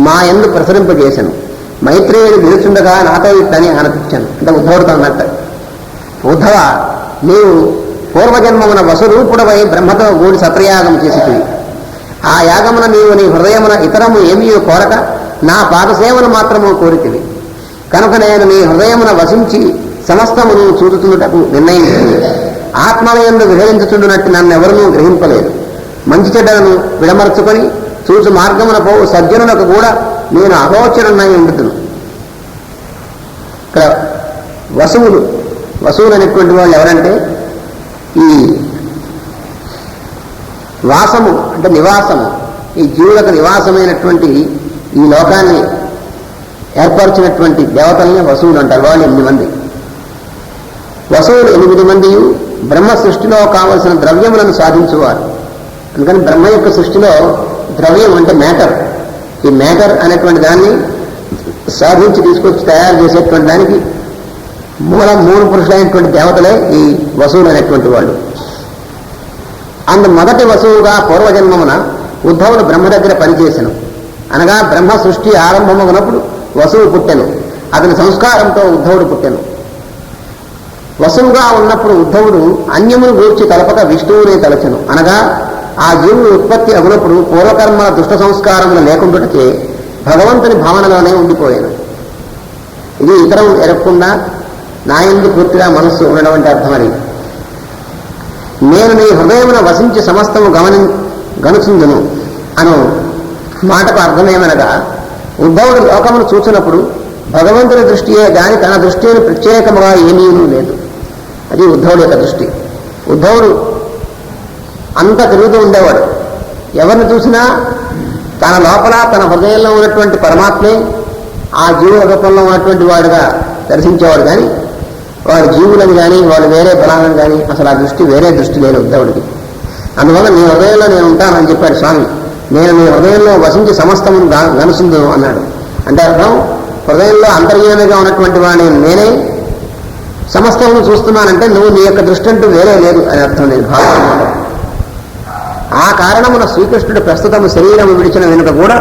మా యందు ప్రసరింపజేశాను. మైత్రేయుడు నిలుచుండగా నాతో ఇట్టని ఆనతిచ్చాను. అంటే ఉద్ధవుడితో అన్నట్టు, ఉద్ధవ నీవు పూర్వజన్మమున వసురూపుడవై బ్రహ్మతో గూడి సత్రయాగం చేసితివి. ఆ యాగమున నీవు నీ హృదయమున ఇతరము ఏమీ కోరక నా పాదసేవను మాత్రము కోరితివి. కనుక నేను నీ హృదయమున వసించి సమస్తమును చూచుతున్నటకు నిర్ణయించింది. ఆత్మలయందు విహరించుచుండునట్టు నన్నెవరూ గ్రహింపలేదు. మంచి చెడ్డలను విడమర్చుకొని చూచు మార్గమున పోవు సజ్జనులకు కూడా నేను అగోచరున్నై ఉండుతును. ఇక్కడ వసువులు అనేటువంటి వాళ్ళు ఎవరంటే ఈ వాసము అంటే నివాసము, ఈ జీవులకు నివాసమైనటువంటి ఈ లోకాన్ని ఏర్పరిచినటువంటి దేవతల్ని వసువులు అంటారు. వాళ్ళు 8 మంది. వసువులు 8 మంది బ్రహ్మ సృష్టిలో కావలసిన ద్రవ్యములను సాధించువారు. అందుకని బ్రహ్మ యొక్క సృష్టిలో ద్రవ్యం అంటే మ్యాటర్, ఈ మ్యాటర్ అనేటువంటి దాన్ని సాధించి తీసుకొచ్చి తయారు చేసేటువంటి దానికి మూల పురుషులైనటువంటి దేవతలే ఈ వసువులు అనేటువంటి వాళ్ళు. అందు మొదటి వసువుగా పూర్వజన్మమున ఉద్ధవుడు బ్రహ్మ దగ్గర పనిచేసెను. అనగా బ్రహ్మ సృష్టి ఆరంభమగునప్పుడు వసువు పుట్టెను. అతని సంస్కారంతో ఉద్ధవుడు పుట్టెను. వసువుగా ఉన్నప్పుడు ఉద్ధవుడు అన్యమును గూర్చి తలపక విష్ణువునే తలచెను. అనగా ఆ జీవుడు ఉత్పత్తి అగునప్పుడు పూర్వకర్మల దుష్ట సంస్కారములు లేకుండాకే భగవంతుని భావనలోనే ఉండిపోయాను. ఇది ఇతరం ఎరగకుండా నాయందు పూర్తిగా మనస్సు ఉండడం అంటే అర్థం. అది నేను నీ హృదయమున వసించి సమస్తము గనుచుందును అను మాటకు అర్థమేమనగా, ఉద్ధవుడు లోకమును చూచినప్పుడు భగవంతుని దృష్టియే గాని తన దృష్టిని ప్రత్యేకముగా ఏమీ లేదు. అది ఉద్ధవుడు యొక్క దృష్టి. ఉద్ధవుడు అంత తిరుగుతూ ఉండేవాడు. ఎవరిని చూసినా తన లోపల తన హృదయంలో ఉన్నటువంటి పరమాత్మే ఆ జీవుల రూపంలో ఉన్నటువంటి వాడుగా దర్శించేవాడు. కానీ వాడు జీవులని కానీ వాళ్ళు వేరే బలాలను కానీ అసలు ఆ దృష్టి వేరే దృష్టి లేదు ఉద్ధవుడికి. అందువల్ల నీ హృదయంలో నేను ఉంటానని చెప్పాడు స్వామి. నేను నీ హృదయంలో వసించి సమస్తమును గనుసుందు అన్నాడు. అంటే అర్థం, హృదయంలో అంతర్యామిగా ఉన్నటువంటి వాడిని నేనే సమస్తమును చూస్తున్నానంటే నువ్వు నీ యొక్క దృష్టి అంటూ వేరే లేదు అని అర్థం. నేను భావం ఆ కారణమున శ్రీకృష్ణుడు ప్రస్తుతం శరీరము విడిచిన వెనుక కూడా